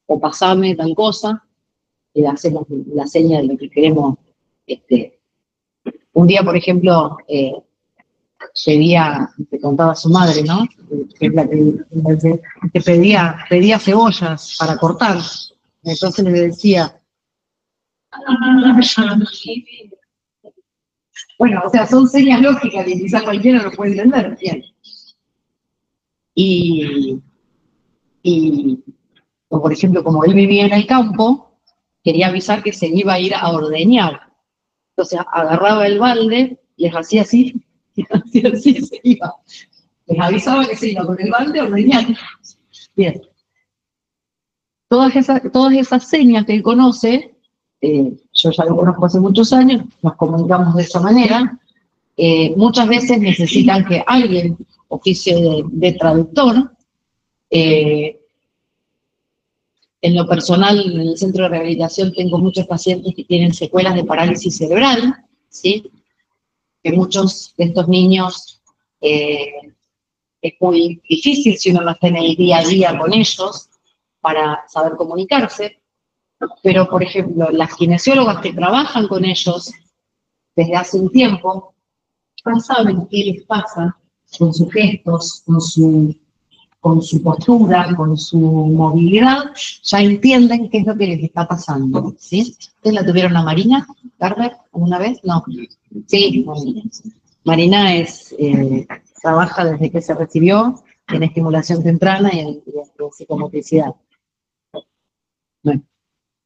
o pasame tal cosa, y hacemos la seña de lo que queremos. Un día, por ejemplo, te contaba su madre, ¿no? Que es la que pedía cebollas para cortar. Entonces le decía, bueno, o sea, son señas lógicas que quizás cualquiera lo puede entender. Bien. O por ejemplo, como él vivía en el campo, quería avisar que se iba a ir a ordeñar. Entonces agarraba el balde, les hacía así, y así se iba. Les avisaba que se iba con el balde a ordeñar. Bien. Todas esas señas que él conoce, yo ya lo conozco hace muchos años, nos comunicamos de esa manera. Muchas veces necesitan que alguien oficie de traductor. En lo personal, en el centro de rehabilitación tengo muchos pacientes que tienen secuelas de parálisis cerebral, ¿sí? Que muchos de estos niños es muy difícil si uno no está en el día a día con ellos para saber comunicarse, pero por ejemplo, las kinesiólogas que trabajan con ellos desde hace un tiempo, ya saben qué les pasa con sus gestos, con su postura, con su movilidad, ya entienden qué es lo que les está pasando, ¿sí? ¿Ustedes la tuvieron a Marina Garber alguna vez? No. Sí, Marina trabaja desde que se recibió en estimulación temprana y en psicomotricidad. Bueno,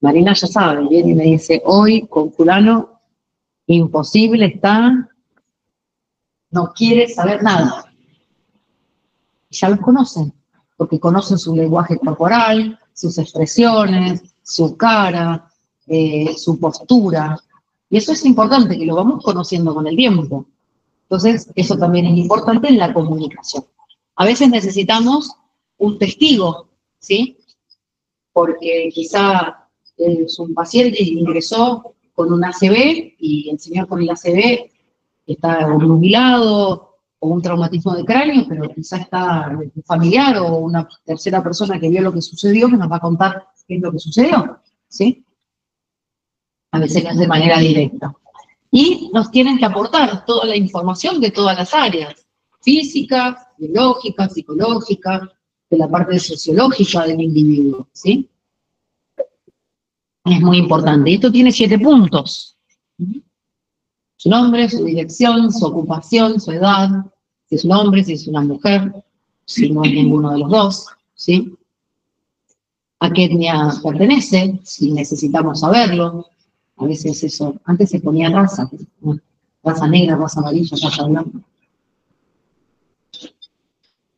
Marina ya sabe, viene y me dice, hoy con fulano, imposible está, no quiere saber nada. Ya los conocen, porque conocen su lenguaje corporal, sus expresiones, su cara, su postura. Y eso es importante, que lo vamos conociendo con el tiempo. Entonces, eso también es importante en la comunicación. A veces necesitamos un testigo, ¿sí? Porque quizá es un paciente que ingresó con un ACV y el señor con el ACV está nubilado, o un traumatismo de cráneo, pero quizás está un familiar o una tercera persona que vio lo que sucedió, que nos va a contar qué es lo que sucedió, ¿sí? A veces no es de manera directa. Y nos tienen que aportar toda la información de todas las áreas, física, biológica, psicológica, de la parte sociológica del individuo, ¿sí? Es muy importante. Esto tiene 7 puntos. Su nombre, su dirección, su ocupación, su edad, si es un hombre, si es una mujer, si no es ninguno de los dos, ¿sí? A qué etnia pertenece, si necesitamos saberlo. A veces eso, antes se ponía raza negra, raza amarilla, raza blanca.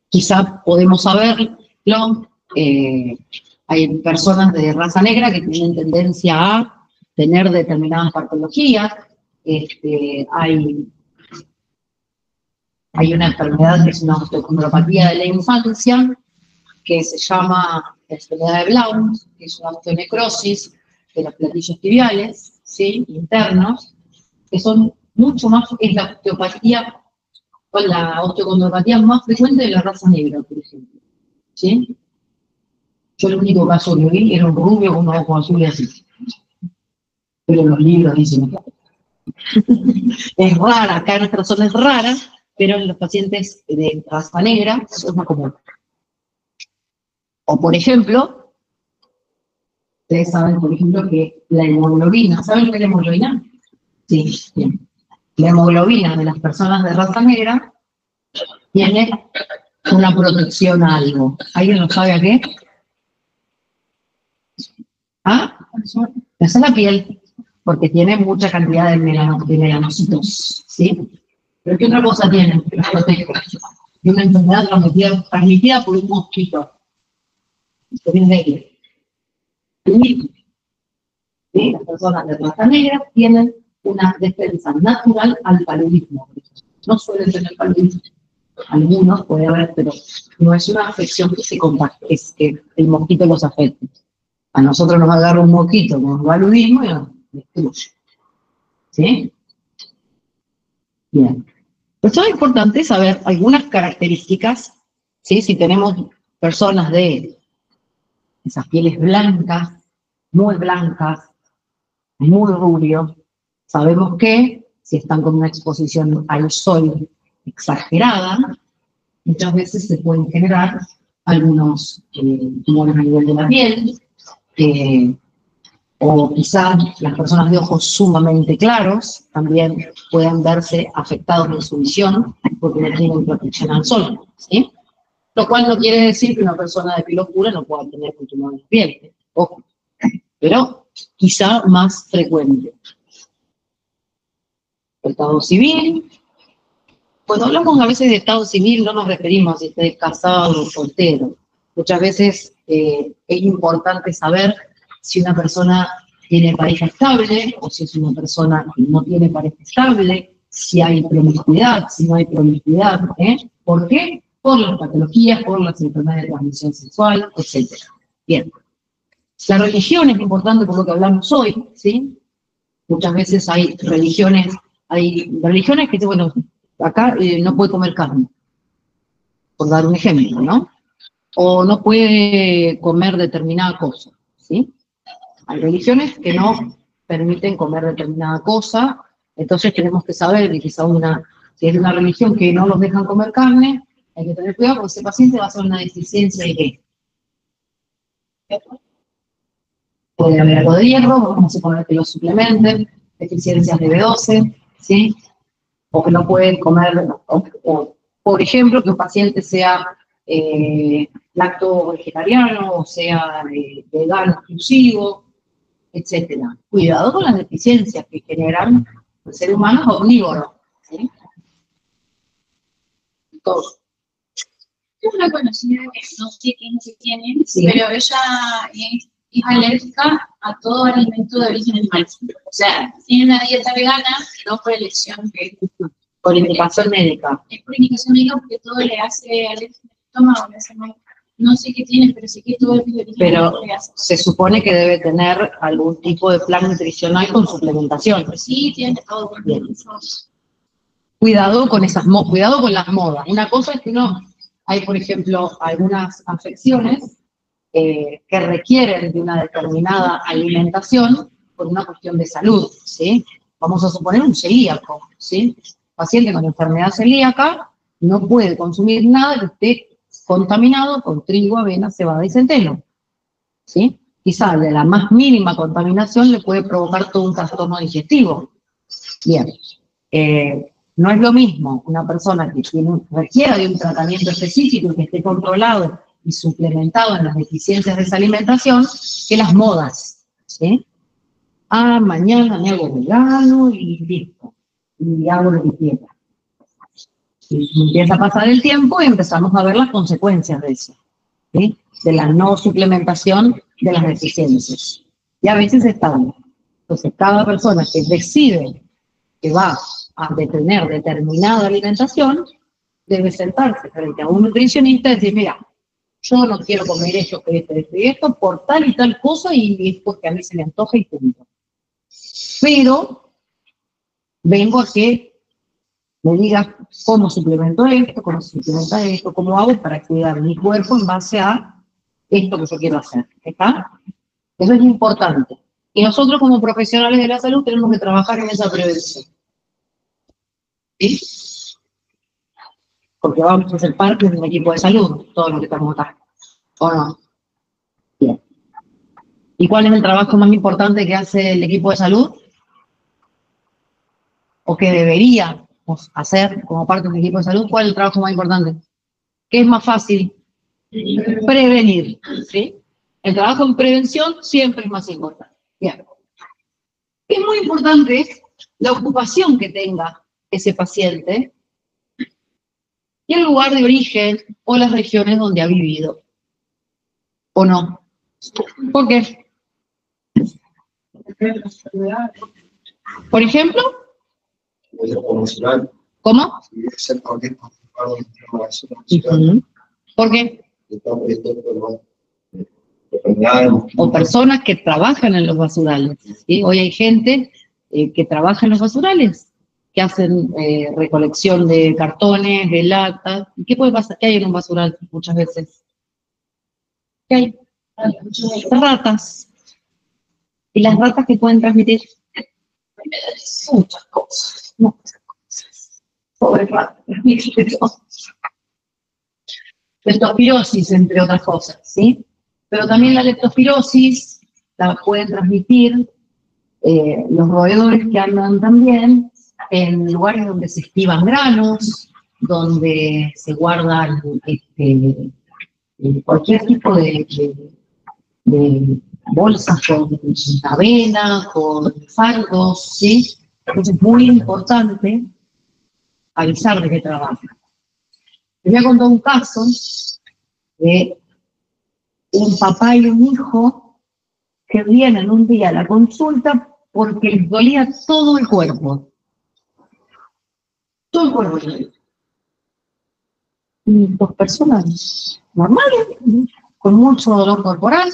Quizá podemos saberlo, hay personas de raza negra que tienen tendencia a tener determinadas patologías, hay una enfermedad que es una osteocondropatía de la infancia, que se llama la enfermedad de Blount, que es una osteonecrosis de los platillos tibiales, ¿sí? Internos, que son mucho más, es la osteopatía, o la osteocondropatía más frecuente de la raza negra, por ejemplo, ¿sí? Yo el único caso que vi era un rubio con unos ojos azules así. Pero los libros dicen es rara, acá en nuestra zona es rara, pero en los pacientes de raza negra es más común. O por ejemplo, ustedes saben, por ejemplo, que la hemoglobina, ¿saben lo que es la hemoglobina? Sí, bien. La hemoglobina de las personas de raza negra tiene una protección a algo. ¿Alguien lo sabe a qué? ¿Ah? Esa es la piel, porque tiene mucha cantidad de melanocitos, ¿sí? Pero ¿qué otra cosa tiene? Que los protege. De una enfermedad transmitida por un mosquito. Esto viene de aquí. ¿Sí? Las personas de raza negra tienen una defensa natural al paludismo. No suelen tener paludismo. Algunos puede haber, pero no es una afección que se comparte, es que el mosquito los afecte. A nosotros nos agarra un mosquito con paludismo y nos destruye. ¿Sí? Bien. Pues es importante saber algunas características, ¿sí? Si tenemos personas de esas pieles blancas, muy rubios, sabemos que si están con una exposición al sol exagerada, muchas veces se pueden generar algunos tumores a nivel de la piel, o quizás las personas de ojos sumamente claros también puedan verse afectados en su visión porque no tienen protección al sol, ¿sí? Lo cual no quiere decir que una persona de piel oscura no pueda tener un tumor en la piel, ojo, pero quizá más frecuente. Estado civil. Cuando hablamos a veces de estado civil no nos referimos a si usted es casado o soltero. Muchas veces es importante saber si una persona tiene pareja estable o si es una persona que no tiene pareja estable, si hay promiscuidad, si no hay promiscuidad. ¿Por qué? Por las patologías, por las enfermedades de transmisión sexual, etc. Bien. La religión es importante por lo que hablamos hoy, ¿sí? Muchas veces hay religiones que, bueno, acá no puede comer carne, por dar un ejemplo, ¿no? O no puede comer determinada cosa, ¿sí? Hay religiones que no permiten comer determinada cosa, entonces tenemos que saber que quizá si es una religión que no los dejan comer carne, hay que tener cuidado porque ese paciente va a hacer una deficiencia de ¿qué? Puede haber algo de hierro, vamos a suponer que lo suplementen, deficiencias de B12, ¿sí? O que no pueden comer, o por ejemplo, que un paciente sea lacto vegetariano, o sea vegano exclusivo, etc. Cuidado con las deficiencias que generan el ser humano omnívoro, ¿sí? Todo. Tengo una conocida que no sé quién se tiene, Sí. pero ella es alérgica a todo alimento de origen animal. O sea, tiene una dieta vegana, no por elección, Por indicación médica. es por indicación médica porque todo le hace alergia al estómago, le hace mal. No sé qué tiene, pero sé que todo es de origen Pero animal le hace. se supone que debe tener algún tipo de plan nutricional con suplementación. Sí, tiene todo. Bien. Cuidado con cuidado con las modas. Una cosa es que hay, por ejemplo, algunas afecciones que requieren de una determinada alimentación por una cuestión de salud, ¿sí? Vamos a suponer un celíaco, ¿sí? Paciente con enfermedad celíaca no puede consumir nada que esté contaminado con trigo, avena, cebada y centeno, ¿sí? Quizá de la más mínima contaminación le puede provocar todo un trastorno digestivo. Bien. No es lo mismo una persona que requiera de un tratamiento específico que esté controlado y suplementado en las deficiencias de esa alimentación que las modas, ¿sí? Mañana me hago vegano y listo, y hago lo que quiera. Y empieza a pasar el tiempo y empezamos a ver las consecuencias de eso, ¿sí? De la no suplementación de las deficiencias. Y a veces está bien. Entonces, cada persona que decide que va a tener determinada alimentación, debe sentarse frente a un nutricionista y decir, mira, yo no quiero comer esto, y esto, por tal y tal cosa, y es porque a mí se me antoja y punto. Pero vengo a que me digas cómo suplemento esto, cómo se suplementa esto, cómo hago para cuidar mi cuerpo en base a esto que yo quiero hacer. ¿Está? Eso es importante. Y nosotros como profesionales de la salud tenemos que trabajar en esa prevención. ¿Sí? Porque vamos a ser parte de un equipo de salud, todos los que estamos acá. ¿O no? Bien. ¿Y cuál es el trabajo más importante que hace el equipo de salud? ¿O que deberíamos hacer como parte de un equipo de salud? ¿Cuál es el trabajo más importante? ¿Qué es más fácil? Prevenir. ¿Sí? El trabajo en prevención siempre es más importante. Bien. Es muy importante la ocupación que tenga ese paciente y el lugar de origen o las regiones donde ha vivido. ¿O no? ¿Por qué? Por ejemplo, ¿cómo? ¿Por qué? O personas que trabajan en los basurales. ¿Sí? Hoy hay gente que trabaja en los basurales, que hacen recolección de cartones, de latas. ¿Qué puede pasar? ¿Qué hay en un basural muchas veces? ¿Qué hay? Ratas. ¿Y las ratas que pueden transmitir? Muchas cosas. Muchas cosas. Pobre rata. Leptospirosis, entre otras cosas, ¿sí? Pero también la leptospirosis la pueden transmitir los roedores que andan también en lugares donde se estivan granos, donde se guardan cualquier tipo de bolsas con avena, con fardos, ¿sí? Entonces es muy importante avisar de qué trabaja. Les voy a contar un caso de un papá y un hijo que vienen un día a la consulta porque les dolía todo el cuerpo. Todo el cuerpo. Y dos personas normales, con mucho dolor corporal.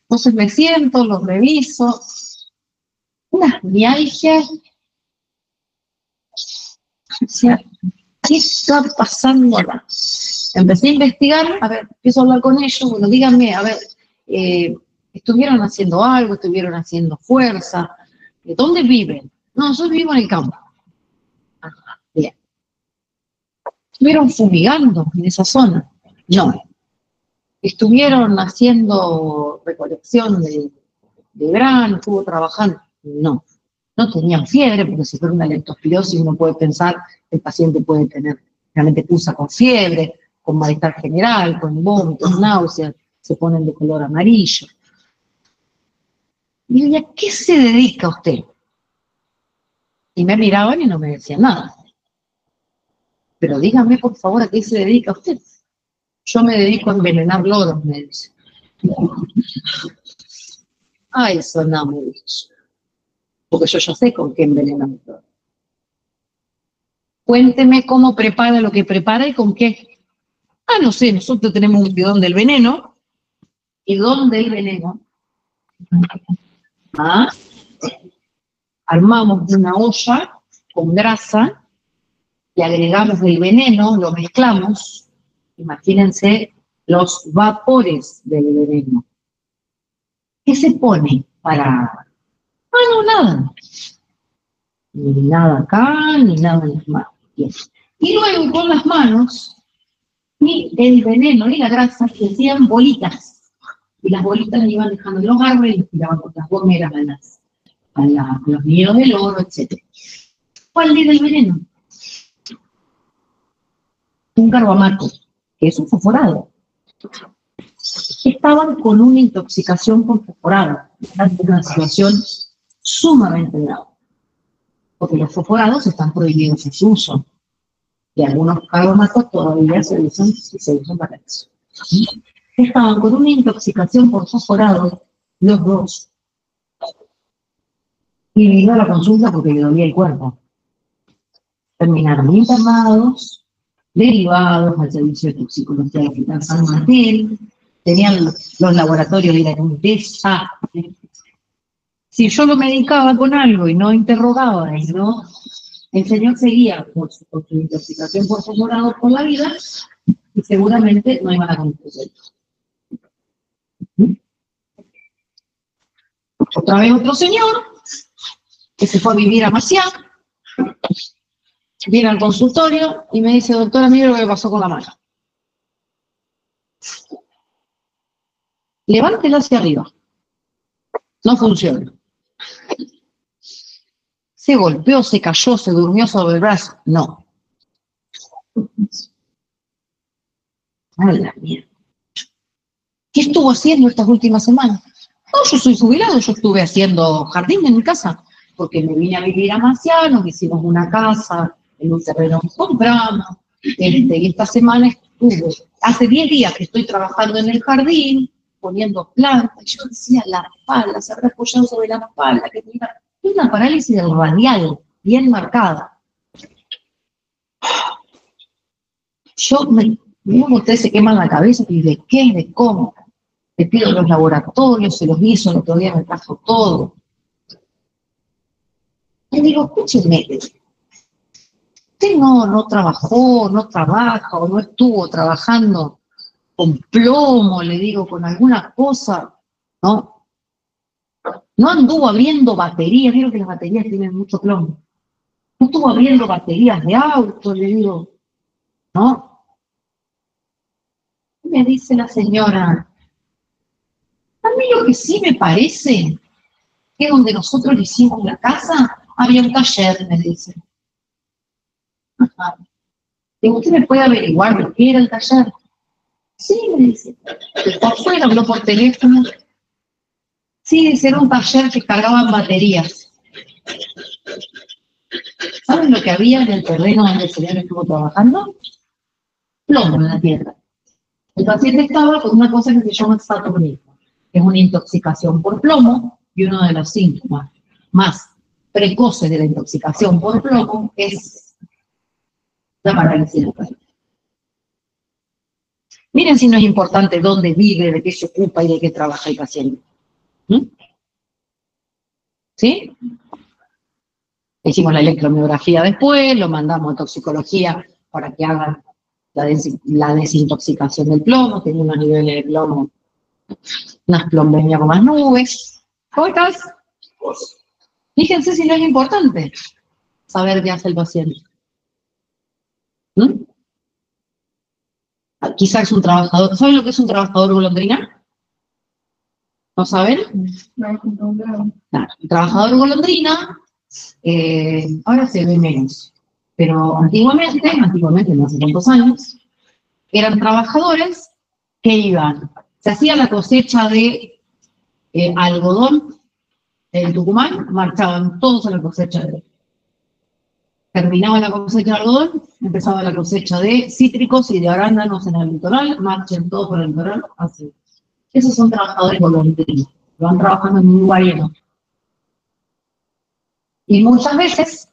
Entonces me siento, los reviso. Unas mialgias. O sea, ¿qué está pasando acá? Empecé a investigar, a ver, empiezo a hablar con ellos, bueno, díganme, a ver, ¿estuvieron haciendo algo? ¿Estuvieron haciendo fuerza? ¿De dónde viven? No, yo vivo en el campo. Ajá, bien. ¿Estuvieron fumigando en esa zona? No. ¿Estuvieron haciendo recolección de grano? ¿Estuvo trabajando? No. No tenían fiebre, porque si fuera una leptospirosis uno puede pensar que el paciente puede tener realmente cursa con fiebre, con malestar general, con vómitos, náuseas, se ponen de color amarillo. Y yo, ¿a qué se dedica usted? Y me miraban y no me decían nada. Pero dígame, por favor, ¿a qué se dedica usted? Yo me dedico a envenenar loros, me dice. Ay, sonaba muy bicho. Porque yo ya sé con qué envenenamos loros. Cuénteme cómo prepara lo que prepara y con qué. Ah, no sé, nosotros tenemos un bidón del veneno. ¿Y dónde el veneno? ¿Ah? Armamos una olla con grasa y agregamos el veneno, lo mezclamos. Imagínense los vapores del veneno. ¿Qué se pone para...? Ah, no, nada. Ni nada acá, ni nada en las manos. Bien. Y luego con las manos, y el veneno y la grasa se hacían bolitas. Y las bolitas las iban dejando en los árboles y las tiraban con las gomeras a los nidos del oro, etc. ¿Cuál era el veneno? Un carbamato, que es un fosforado. Estaban con una intoxicación por fosforado, una situación sumamente grave. Porque los fosforados están prohibidos en su uso. Y algunos carbamatos todavía se usan para eso. Estaban con una intoxicación por fosforado, los dos. Y vino a la consulta porque le dolía el cuerpo. terminaron internados, derivados al servicio de toxicología del Hospital San Martín, tenían los laboratorios, eran un desastre. Si yo lo medicaba con algo y no interrogaba, y no, el señor seguía por su intoxicación por sus morados por la vida, y seguramente no iban a concluir. Otra vez otro señor, que se fue a vivir a Maciá, viene al consultorio y me dice, doctora, mire lo que pasó con la mano. Levántela hacia arriba. No funciona. Se golpeó, se cayó, se durmió sobre el brazo. No. A la mierda. ¿Qué estuvo haciendo estas últimas semanas? No, yo soy jubilado, yo estuve haciendo jardín en mi casa, porque me vine a vivir a Maciá, nos hicimos una casa, en un terreno que compramos, y esta semana estuve, hace 10 días que estoy trabajando en el jardín, poniendo plantas, y yo decía, la espalda, se habrá apoyado sobre la espalda, que tenía una parálisis del radial, bien marcada. Yo ustedes se queman la cabeza, y de qué, de cómo. Le pido los laboratorios, se los hizo, el otro día me trajo todo. Le digo, escúchenme, usted no trabajó, no trabaja, o no estuvo trabajando con plomo, le digo, con alguna cosa, ¿no? No anduvo abriendo baterías, vieron que las baterías tienen mucho plomo. No estuvo abriendo baterías de auto, le digo, ¿no? Y me dice la señora, a mí lo que sí me parece que donde nosotros le hicimos la casa, había un taller, me dice. Ajá. Digo, ¿usted me puede averiguar lo que era el taller? Sí, me dice. Por fuera, habló por teléfono. Sí, dice, era un taller que cargaban baterías. ¿Saben lo que había en el terreno donde el señor estuvo trabajando? Plomo en la tierra. El paciente estaba con una cosa que se llama saturnismo, que es una intoxicación por plomo, y uno de los síntomas más precoces de la intoxicación por plomo es la parálisis del cuerpo. Miren si no es importante dónde vive, de qué se ocupa y de qué trabaja el paciente. ¿Sí? Hicimos la electromiografía después, lo mandamos a toxicología para que hagan la desintoxicación del plomo, tenía unos niveles de plomo, unas plombemia con más nubes. ¿Cómo estás? Fíjense si no es importante saber qué hace el paciente. Quizás es un trabajador. ¿Saben lo que es un trabajador golondrina? ¿No saben? Claro, un trabajador golondrina, ahora se ve menos, pero antiguamente, no hace tantos años, eran trabajadores que iban, se hacía la cosecha de algodón en Tucumán, marchaban todos a la cosecha de... Terminaba la cosecha de algodón, empezaba la cosecha de cítricos y de arándanos en el litoral, marchen todos por el litoral, así. Esos son trabajadores golondrinos, van trabajando en un lugar lleno. Y muchas veces,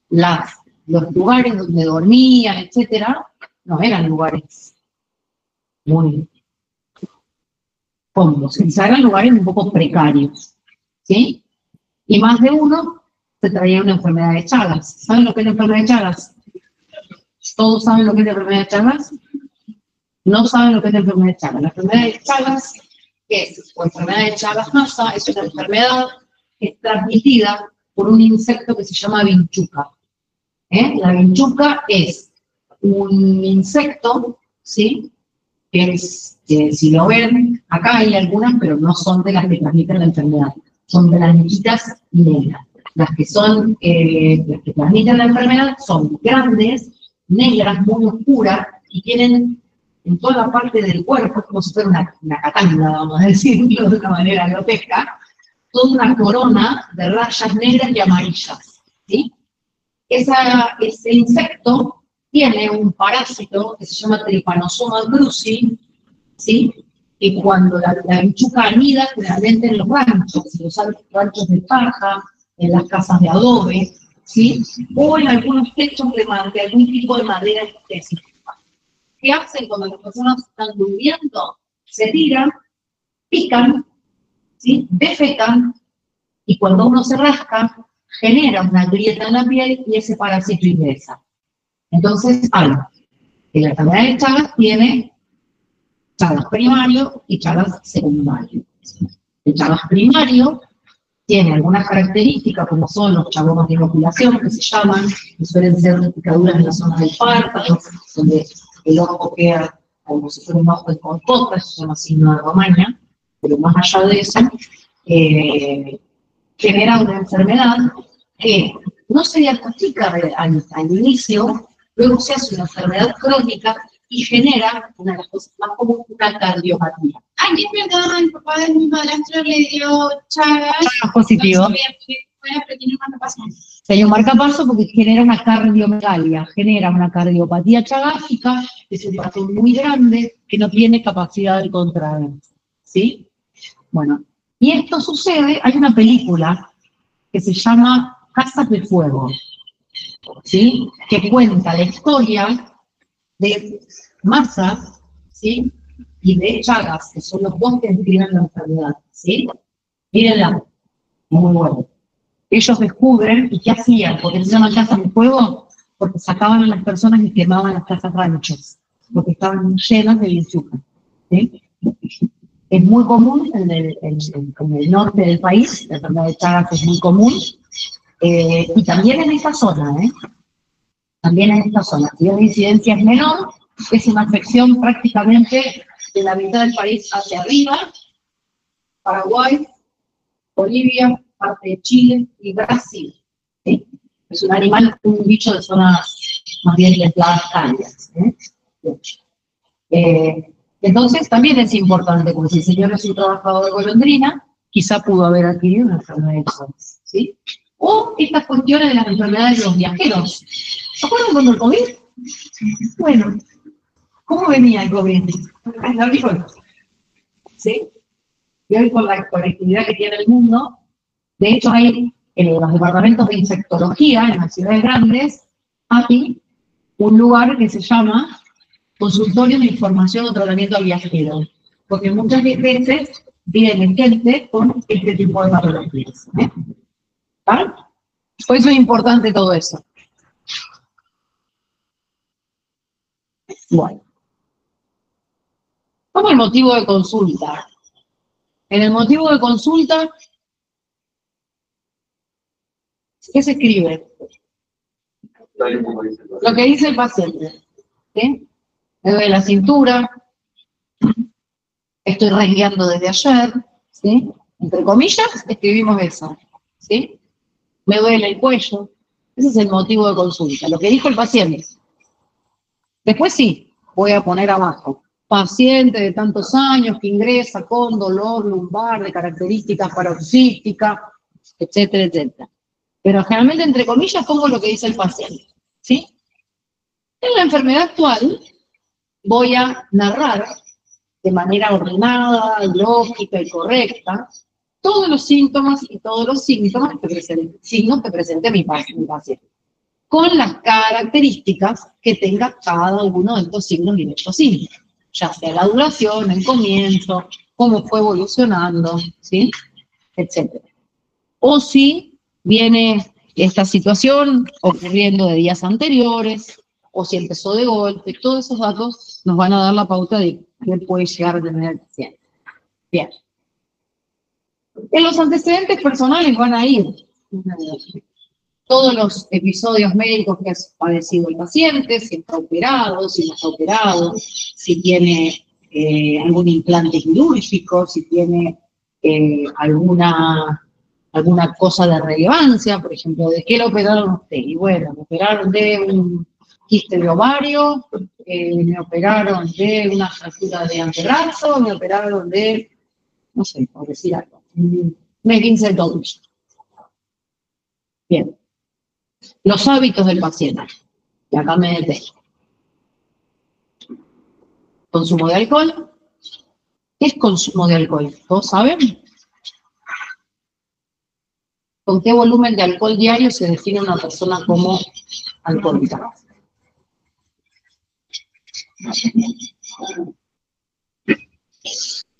los lugares donde dormían, etcétera, no eran lugares muy cómodos, quizás eran lugares un poco precarios, ¿sí? Y más de uno se traía una enfermedad de Chagas. ¿Saben lo que es la enfermedad de Chagas? ¿Todos saben lo que es la enfermedad de Chagas? No saben lo que es la enfermedad de Chagas. La enfermedad de Chagas, ¿qué es? O enfermedad de Chagas-Massa, es una enfermedad que es transmitida por un insecto que se llama vinchuca. La vinchuca es un insecto, ¿sí? Que si lo ven, acá hay algunas, pero no son de las que transmiten la enfermedad. Son de las nichitas negras. Las que transmiten la enfermedad son grandes, negras, muy oscuras, y tienen en toda la parte del cuerpo, como si fuera una katana, vamos a decirlo de una manera grotesca, toda una corona de rayas negras y amarillas, ¿sí? Ese insecto tiene un parásito que se llama Trypanosoma cruzi, ¿sí? Y cuando la vinchuca anida, generalmente en los ranchos de paja, en las casas de adobe, ¿sí? O en algunos techos de algún tipo de madera específica. ¿Qué hacen cuando las personas están durmiendo? Se tiran, pican, ¿sí? Defecan, y cuando uno se rasca, genera una grieta en la piel y ese parásito ingresa. Entonces, la enfermedad de Chagas tiene Chagas primario y Chagas secundario. El Chagas primario tiene algunas características, como son los chagomas de inoculación, que se llaman, que suelen ser picaduras en la zona del párpado, donde el ojo queda como si fuera un ojo de compota, eso se llama signo de Romaña, pero más allá de eso, genera una enfermedad que no se diagnostica al inicio, luego se hace una enfermedad crónica y genera una de las cosas más comunes, una cardiopatía. Ay, es verdad, el papá de mi madrastro le dio Chagas. Chagas positivo. Pero tiene un marcapaso. Se dio un marcapaso porque genera una cardiomegalia, genera una cardiopatía chagásica, que es un patrón muy grande que no tiene capacidad de contraer. ¿Sí? Bueno, y esto sucede, hay una película que se llama Casa de Fuego, ¿sí? Que cuenta la historia de Massa, ¿sí? Y de Chagas, que son los dos que describen la enfermedad, ¿sí? Mírenla, muy bueno. Ellos descubren, ¿y qué hacían? ¿Por qué se llama Casa de Fuego? Porque sacaban a las personas y quemaban las casas ranchos, porque estaban llenas de bienzuca, ¿sí? Es muy común en el norte del país, la enfermedad de Chagas es muy común, y también en esta zona, también en esta zona. Si la incidencia es menor, es una afección prácticamente de la mitad del país hacia arriba, Paraguay, Bolivia, parte de Chile y Brasil. ¿Sí? Es un animal, un bicho de zonas más bien templadas cálidas. Entonces también es importante, como si el señor es un trabajador de golondrina, quizá pudo haber adquirido una enfermedad de Chagas, ¿sí? O estas cuestiones de las enfermedades de los viajeros. ¿Se acuerdan cuando el COVID? Bueno, ¿cómo venía el COVID? En avión, ¿sí? Y hoy con la conectividad que tiene el mundo, de hecho hay en los departamentos de infectología, en las ciudades grandes, hay un lugar que se llama Consultorio de Información o Tratamiento al Viajero, porque muchas veces vienen gente con este tipo de patologías. ¿Vale? Por eso es importante todo eso. Bueno. ¿Cómo el motivo de consulta? En el motivo de consulta, ¿qué se escribe? Lo que dice el paciente. ¿Sí? Me duele la cintura, estoy rengueando desde ayer, ¿sí? Entre comillas, escribimos eso, ¿sí? Me duele el cuello. Ese es el motivo de consulta, lo que dijo el paciente. Después sí, voy a poner abajo. Paciente de tantos años que ingresa con dolor lumbar de características paroxísticas, etcétera, etcétera. Pero generalmente, entre comillas, pongo lo que dice el paciente, ¿sí? En la enfermedad actual, voy a narrar de manera ordenada, lógica y correcta todos los síntomas y todos los signos que presente mi paciente, con las características que tenga cada uno de estos signos y de estos síntomas, ya sea la duración, el comienzo, cómo fue evolucionando, ¿sí? Etcétera. O si viene esta situación ocurriendo de días anteriores, o si empezó de golpe, todos esos datos nos van a dar la pauta de qué puede llegar a tener el paciente. Bien. En los antecedentes personales van a ir todos los episodios médicos que ha padecido el paciente, si está operado, si no está operado, si tiene algún implante quirúrgico, si tiene alguna cosa de relevancia, por ejemplo, ¿de qué lo operaron a usted? Y bueno, me operaron de un quiste de ovario, me operaron de una fractura de antebrazo, me operaron de, no sé, por decir algo, me esguince el tobillo. Bien. Los hábitos del paciente. Y acá me detengo. Consumo de alcohol. ¿Qué es consumo de alcohol? ¿Todos saben? ¿Con qué volumen de alcohol diario se define una persona como alcohólica?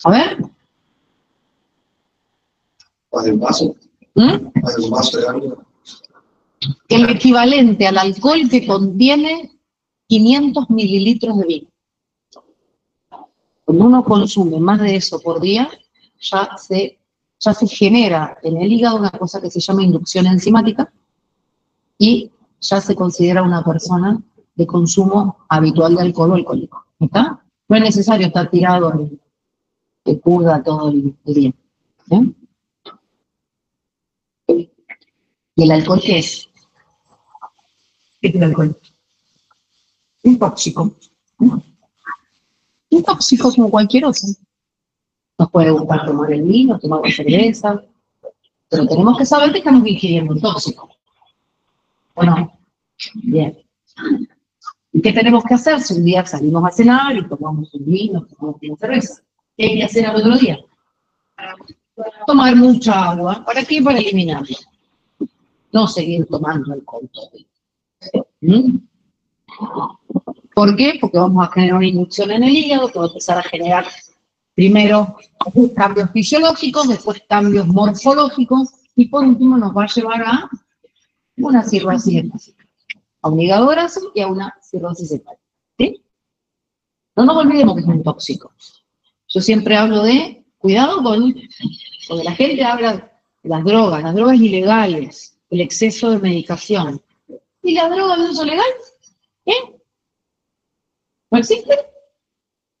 A ver. Más de un vaso. Más de un vaso de agua. El equivalente al alcohol que contiene 500 mililitros de vino. Cuando uno consume más de eso por día, ya se genera en el hígado una cosa que se llama inducción enzimática y ya se considera una persona de consumo habitual de alcohol o alcohólico. ¿Está? No es necesario estar tirado de curda todo el día. ¿Sí? ¿Y el alcohol qué es? ¿Qué es el alcohol? Un tóxico. Un tóxico como cualquier otro. Nos puede gustar tomar el vino, tomar la cerveza, pero tenemos que saber que estamos ingiriendo un tóxico. ¿O no? Bien. ¿Y qué tenemos que hacer si un día salimos a cenar y tomamos un vino, tomamos una cerveza? ¿Qué hay que hacer al otro día? Tomar mucha agua. ¿Para qué? Para eliminarlo. No seguir tomando alcohol todo el día. ¿Por qué? Porque vamos a generar una inducción en el hígado que va a empezar a generar primero cambios fisiológicos, después cambios morfológicos y por último nos va a llevar a una cirrosis hepática, a un hígado graso y a una cirrosis hepática. ¿Sí? No nos olvidemos que es un tóxico. Yo siempre hablo de cuidado porque la gente habla de las drogas ilegales, el exceso de medicación. ¿Y la droga de uso legal? ¿No existe?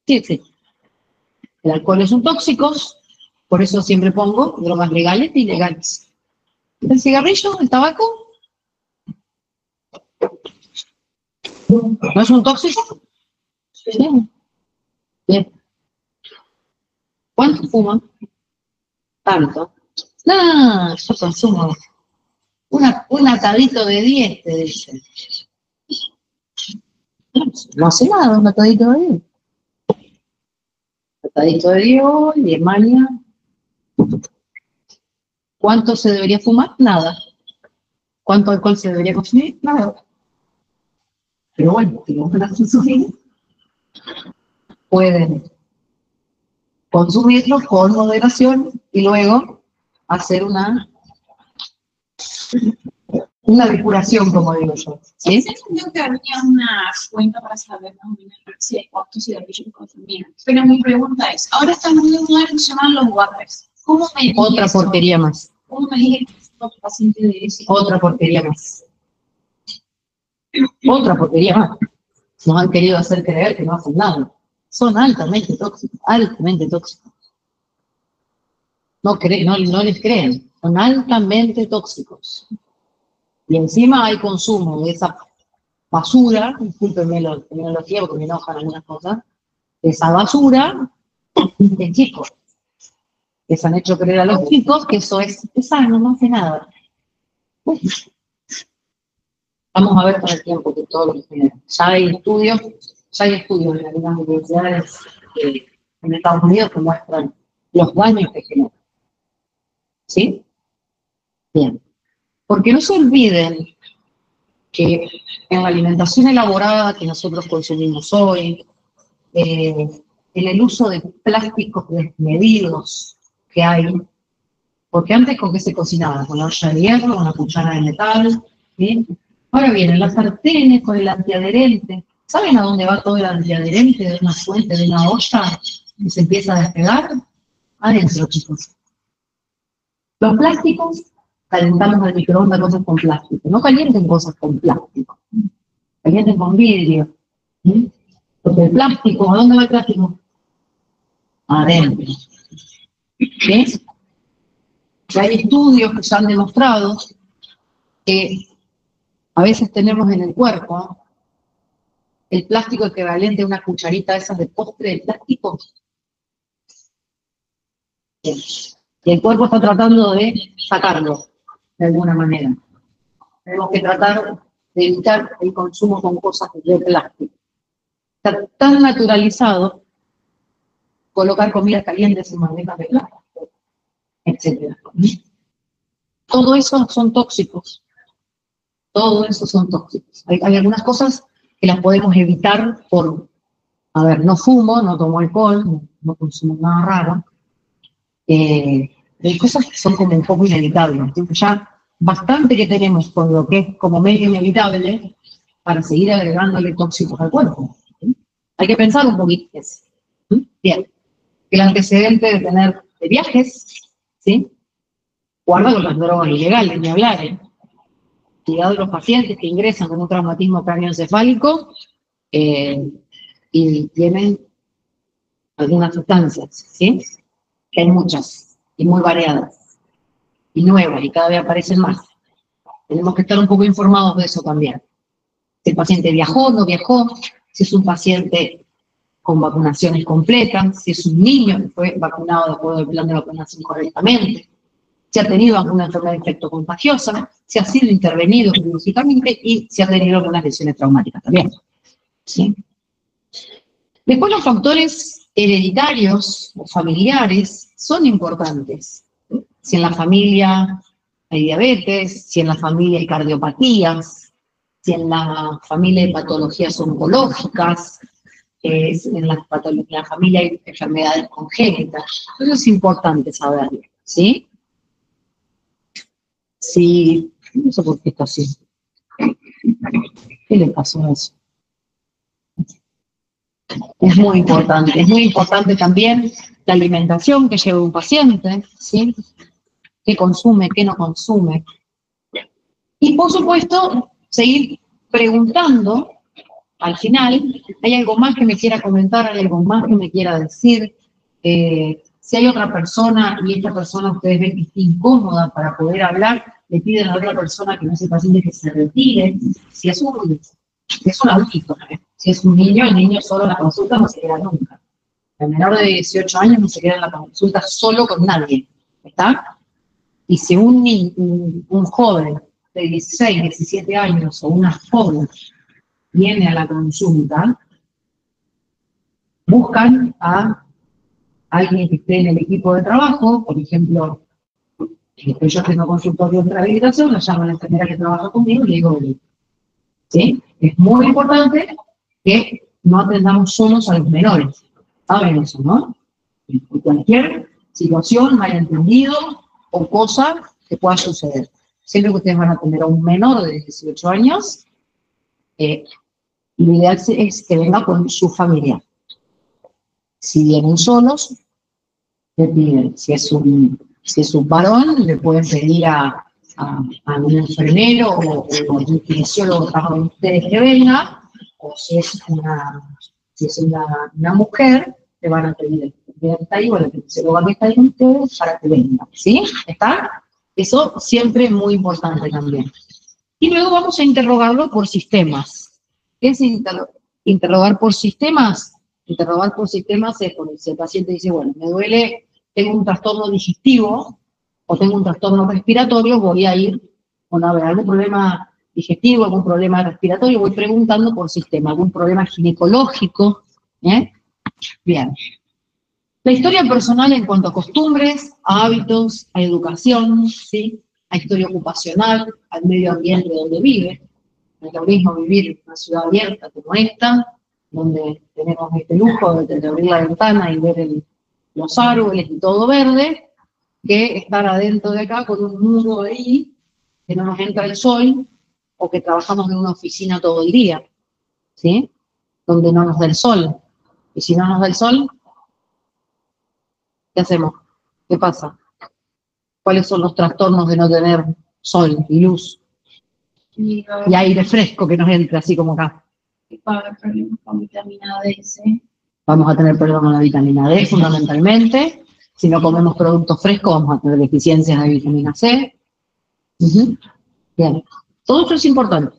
Sí existe. El alcohol es un tóxico, por eso siempre pongo drogas legales e ilegales. ¿El cigarrillo, el tabaco? ¿No es un tóxico? Bien. Bien. ¿Cuánto fuman? Tanto. No, yo consumo un atadito de 10, te dicen. No hace nada, un atadito de 10. Atadito de 10 hoy, 10 mañana. ¿Cuánto se debería fumar? Nada. ¿Cuánto alcohol se debería consumir? Nada. Pero bueno, si no van a consumir, pueden consumirlo con moderación y luego hacer una depuración, como digo yo. ¿Sí? Se entendió que había una cuenta para saber más o menos cuántos cigarrillos consumían. Pero mi pregunta es, ahora están muy mal que se llaman los wafers. ¿Cómo me dije Otra eso? porquería más. ¿Cómo me dije que estos pacientes de eso? Otra porquería más. Otra porquería más. Nos han querido hacer creer que no hacen nada. Son altamente tóxicos, altamente tóxicos. No les creen, son altamente tóxicos. Y encima hay consumo de esa basura, discúlpenme la terminología porque me enojan algunas cosas, de esa basura de chicos. Les han hecho creer a los chicos que eso es sano, no hace nada. Vamos a ver con el tiempo que todo lo que genera. Ya hay estudios en algunas universidades en Estados Unidos que muestran los daños que genera. ¿Sí? Bien. Porque no se olviden que en la alimentación elaborada que nosotros consumimos hoy, en el uso de plásticos desmedidos que hay, porque antes ¿con qué se cocinaba? Con la olla de hierro, con la cuchara de metal, ¿sí? Ahora vienen las sartenes con el antiadherente. ¿Saben a dónde va todo el antiadherente de una fuente, de una olla que se empieza a despegar? Adentro, chicos. Los plásticos, calentamos al microondas cosas con plástico. No calienten cosas con plástico. Calienten con vidrio. ¿Sí? Porque el plástico, ¿a dónde va el plástico? Adentro. ¿Sí? Y hay estudios que ya han demostrado que a veces tenemos en el cuerpo el plástico equivalente a una cucharita esas de postre de plástico. Bien. Y el cuerpo está tratando de sacarlo de alguna manera. Tenemos que tratar de evitar el consumo con cosas de plástico. Está tan naturalizado colocar comidas calientes en bandejas de plástico, etc. todo eso son tóxicos. Todo eso son tóxicos. Hay algunas cosas que las podemos evitar por, a ver, no fumo, no tomo alcohol, no consumo nada raro. Hay cosas que son como un poco inevitables. Ya bastante que tenemos con lo que es como medio inevitable para seguir agregándole tóxicos al cuerpo. ¿Sí? Hay que pensar un poquito eso. ¿Sí? Bien. El antecedente de tener de viajes, ¿sí? Guarda con las drogas ilegales, ni hablar, ¿eh? Cuidado de los pacientes que ingresan con un traumatismo cráneoencefálico y tienen algunas sustancias, ¿sí? Que hay muchas y muy variadas y nuevas y cada vez aparecen más. Tenemos que estar un poco informados de eso también. Si el paciente viajó, no viajó, si es un paciente con vacunaciones completas, si es un niño que fue vacunado de acuerdo al plan de vacunación correctamente, si ha tenido alguna enfermedad infectocontagiosa, si ha sido intervenido quirúrgicamente y si ha tenido algunas lesiones traumáticas también. ¿Sí? Después los factores hereditarios o familiares son importantes. Si en la familia hay diabetes, si en la familia hay cardiopatías, si en la familia hay patologías oncológicas, en la familia hay enfermedades congénitas. Eso es importante saberlo, ¿sí? Sí, no sé por qué está así. ¿Qué le pasó a eso? Es muy importante también la alimentación que lleva un paciente, ¿sí? ¿Qué consume, qué no consume? Y por supuesto, seguir preguntando, al final, ¿hay algo más que me quiera comentar? ¿Hay algo más que me quiera decir? Si hay otra persona y esta persona ustedes ven que está incómoda para poder hablar, le piden a la otra persona que no es el paciente que se retire. Si es un adulto, si es un niño, el niño solo en la consulta no se queda nunca. El menor de 18 años no se queda en la consulta solo con nadie, ¿está? Y si un joven de 16, 17 años o una joven viene a la consulta, buscan a alguien que esté en el equipo de trabajo, por ejemplo, yo tengo consultorio de rehabilitación, lo llamo a la enfermera que trabaja conmigo y le digo, ¿sí? Es muy importante que no atendamos solos a los menores. ¿Saben eso, no? En cualquier situación, malentendido o cosa que pueda suceder. Siempre que ustedes van a atender a un menor de 18 años, lo ideal es que venga con su familia. Si vienen solos, le piden, si es un varón, le pueden pedir a un enfermero o un kinesiólogo con ustedes que venga, o si es una mujer, le van a pedir que está ahí, o el kinesiólogo que está ahí con ustedes para que venga, ¿sí? ¿Está? Eso siempre es muy importante también. Y luego vamos a interrogarlo por sistemas. ¿Qué es interrogar por sistemas? Interrogar por sistemas es cuando el paciente dice, bueno, me duele, tengo un trastorno digestivo o tengo un trastorno respiratorio, voy a ir, bueno, a ver, algún problema digestivo, algún problema respiratorio, voy preguntando por sistema, algún problema ginecológico, ¿eh? Bien. La historia personal en cuanto a costumbres, a hábitos, a educación, ¿sí? A historia ocupacional, al medio ambiente donde vive. No es lo mismo vivir en una ciudad abierta como esta, donde tenemos este lujo de abrir la ventana y ver los árboles y todo verde, que estar adentro de acá con un muro ahí, que no nos entra el sol, o que trabajamos en una oficina todo el día, ¿sí? Donde no nos da el sol. Y si no nos da el sol, ¿qué hacemos? ¿Qué pasa? ¿Cuáles son los trastornos de no tener sol y luz? Y aire fresco que nos entra, así como acá. Va a haber problemas con vitamina D, ¿sí? Vamos a tener problemas con la vitamina D, fundamentalmente. Si no comemos productos frescos, vamos a tener deficiencias de vitamina C. Bien. Todo esto es importante.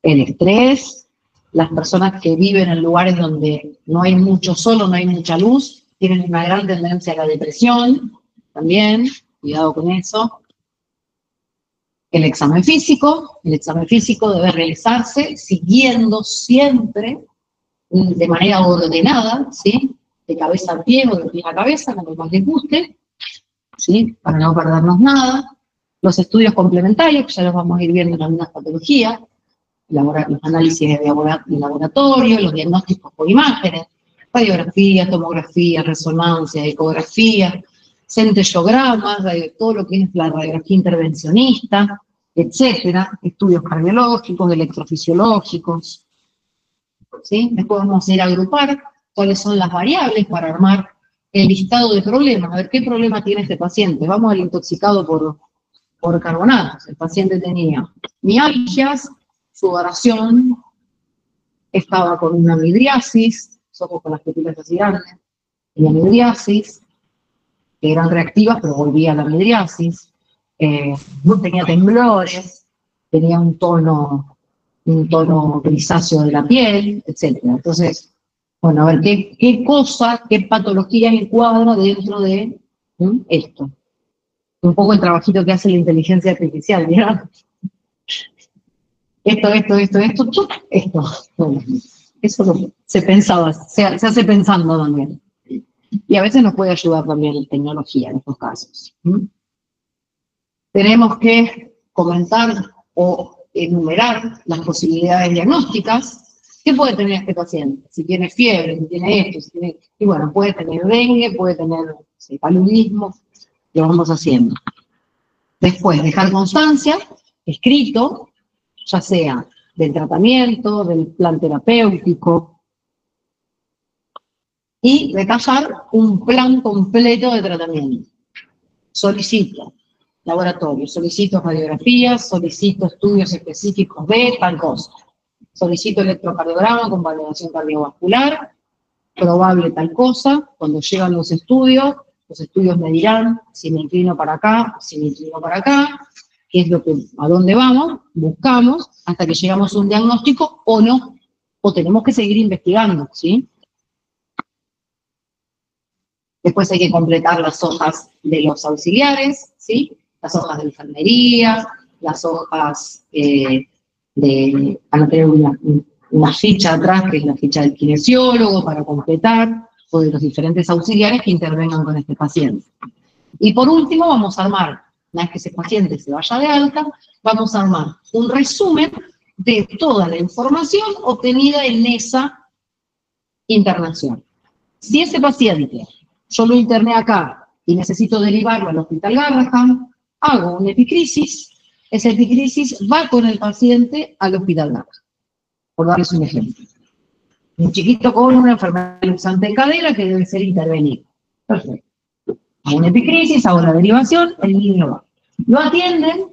El estrés, las personas que viven en lugares donde no hay mucho sol o no hay mucha luz, tienen una gran tendencia a la depresión, también, cuidado con eso. El examen físico debe realizarse siguiendo siempre, de manera ordenada, ¿sí? De cabeza a pie o de pie a cabeza, como más les guste, ¿sí? Para no perdernos nada. Los estudios complementarios, que ya los vamos a ir viendo en algunas patologías, los análisis de laboratorio, los diagnósticos por imágenes, radiografía, tomografía, resonancia, ecografía, centellogramas, todo lo que es la radiografía intervencionista, etcétera, estudios cardiológicos, electrofisiológicos, ¿sí? Después vamos a ir a agrupar cuáles son las variables para armar el listado de problemas, a ver qué problema tiene este paciente. Vamos al intoxicado por carbonatos. El paciente tenía mialgias, sudoración, estaba con una midriasis, ojos con las pupilas así grandes, tenía midriasis, que eran reactivas, pero volvía a la midriasis, tenía temblores, tenía un tono grisáceo de la piel, etc. Entonces, bueno, a ver qué cosa, qué patología encuadra dentro de esto. Un poco el trabajito que hace la inteligencia artificial, ¿verdad? Esto. Bueno, eso se pensaba, se hace pensando también. Y a veces nos puede ayudar también la tecnología en estos casos. Tenemos que comentar o enumerar las posibilidades diagnósticas. ¿Qué puede tener este paciente? Si tiene fiebre, si tiene esto, si tiene... Y bueno, puede tener dengue, puede tener paludismo, lo vamos haciendo. Después, dejar constancia, escrito, ya sea del tratamiento, del plan terapéutico, y detallar un plan completo de tratamiento. Solicito laboratorio, solicito radiografías, solicito estudios específicos de tal cosa. Solicito electrocardiograma con valoración cardiovascular, probable tal cosa. Cuando llegan los estudios me dirán si me inclino para acá, si me inclino para acá, qué es lo que, a dónde vamos, buscamos, hasta que llegamos a un diagnóstico o no, o tenemos que seguir investigando, ¿sí? Después hay que completar las hojas de los auxiliares, ¿sí? Las hojas de enfermería, las hojas para tener una ficha atrás, que es la ficha del kinesiólogo, para completar, o de los diferentes auxiliares que intervengan con este paciente. Y por último vamos a armar, una vez que ese paciente se vaya de alta, vamos a armar un resumen de toda la información obtenida en esa internación. Si ese paciente, yo lo interné acá y necesito derivarlo al Hospital Garrahan, hago una epicrisis, esa epicrisis va con el paciente al Hospital Garrahan, por darles un ejemplo. Un chiquito con una enfermedad luxante en cadera que debe ser intervenido. Perfecto. Hago una epicrisis, hago la derivación, el niño va. Lo atienden,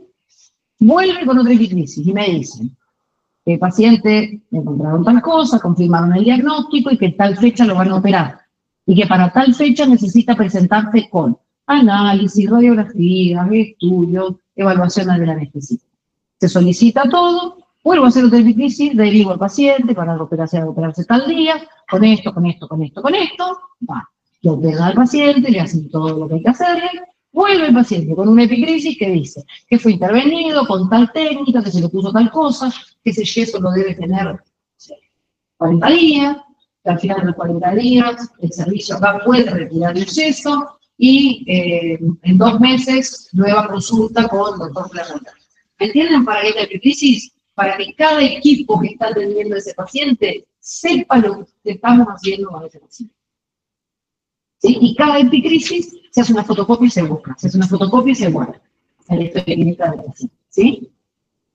vuelve con otra epicrisis y me dicen que el paciente le encontraron tal cosa, confirmaron el diagnóstico y que tal fecha lo van a operar. Y que para tal fecha necesita presentarse con análisis, radiografía, estudios, evaluación del anestesista. Se solicita todo, vuelvo a hacer otra epicrisis, derivo al paciente para operarse tal día, con esto, va. Lo operan al paciente, le hacen todo lo que hay que hacerle, vuelve el paciente con una epicrisis que dice que fue intervenido con tal técnica, que se le puso tal cosa, que ese yeso lo debe tener 40 días, que al final de los 40 días el servicio acá puede retirar el yeso y en 2 meses nueva consulta con el doctor Clemente. ¿Entienden para qué la epicrisis? Para que cada equipo que está atendiendo a ese paciente sepa lo que estamos haciendo con ese paciente. ¿Sí? Y cada epicrisis se hace una fotocopia y se busca, se hace una fotocopia y se guarda en la historia clínica del paciente, ¿sí?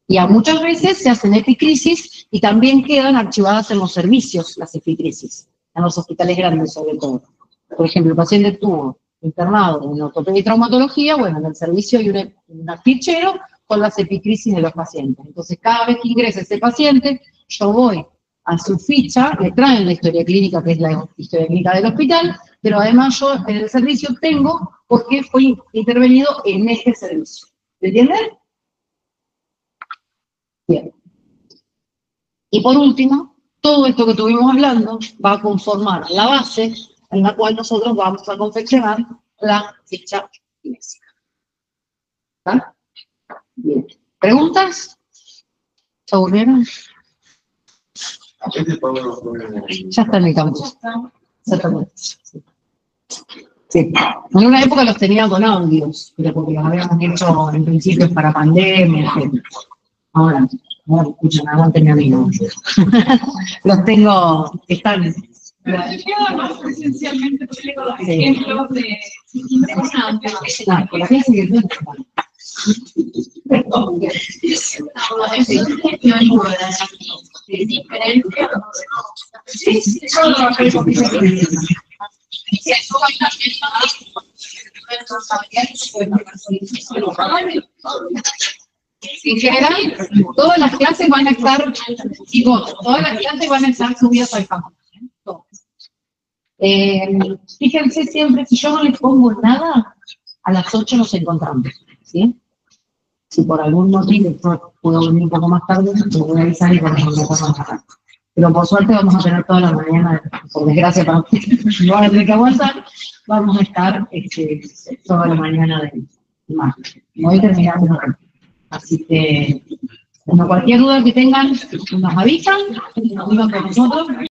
Y muchas veces se hacen epicrisis y también quedan archivadas en los servicios las epicrisis, en los hospitales grandes sobre todo. Por ejemplo, el paciente estuvo internado en ortopedia y traumatología, bueno, en el servicio hay un fichero con las epicrisis de los pacientes. Entonces, cada vez que ingresa ese paciente, yo voy a su ficha, le traen la historia clínica, que es la historia clínica del hospital, pero además yo en el servicio tengo por qué fue intervenido en este servicio. ¿Entienden? Bien. Y por último, todo esto que estuvimos hablando va a conformar la base en la cual nosotros vamos a confeccionar la ficha clínica. ¿Está? Bien. ¿Preguntas? ¿Se aburrieron? Ya está en mi campo. Exactamente. Sí. En una época los tenía con audios, pero porque los habíamos hecho en principio para pandemia, etc. Ahora, no escuchan, aguanten a mí, ¿no? Los tengo, están. Yo no esencialmente tengo los ejemplos de impresionantes. Ah, por la clase que en general, todas las clases van a estar, chicos, todas las clases van a estar subidas al campus. Fíjense siempre, si yo no les pongo nada, a las 8 nos encontramos, ¿sí? Si por algún motivo yo puedo venir un poco más tarde, me voy a avisar y vamos a empezar más tarde. Pero por suerte vamos a tener toda la mañana, por desgracia para ustedes, no van a tener que aguantar, vamos a estar toda la mañana de martes. Hoy terminamos. Así que, bueno, cualquier duda que tengan, nos avisan, nos digan con nosotros.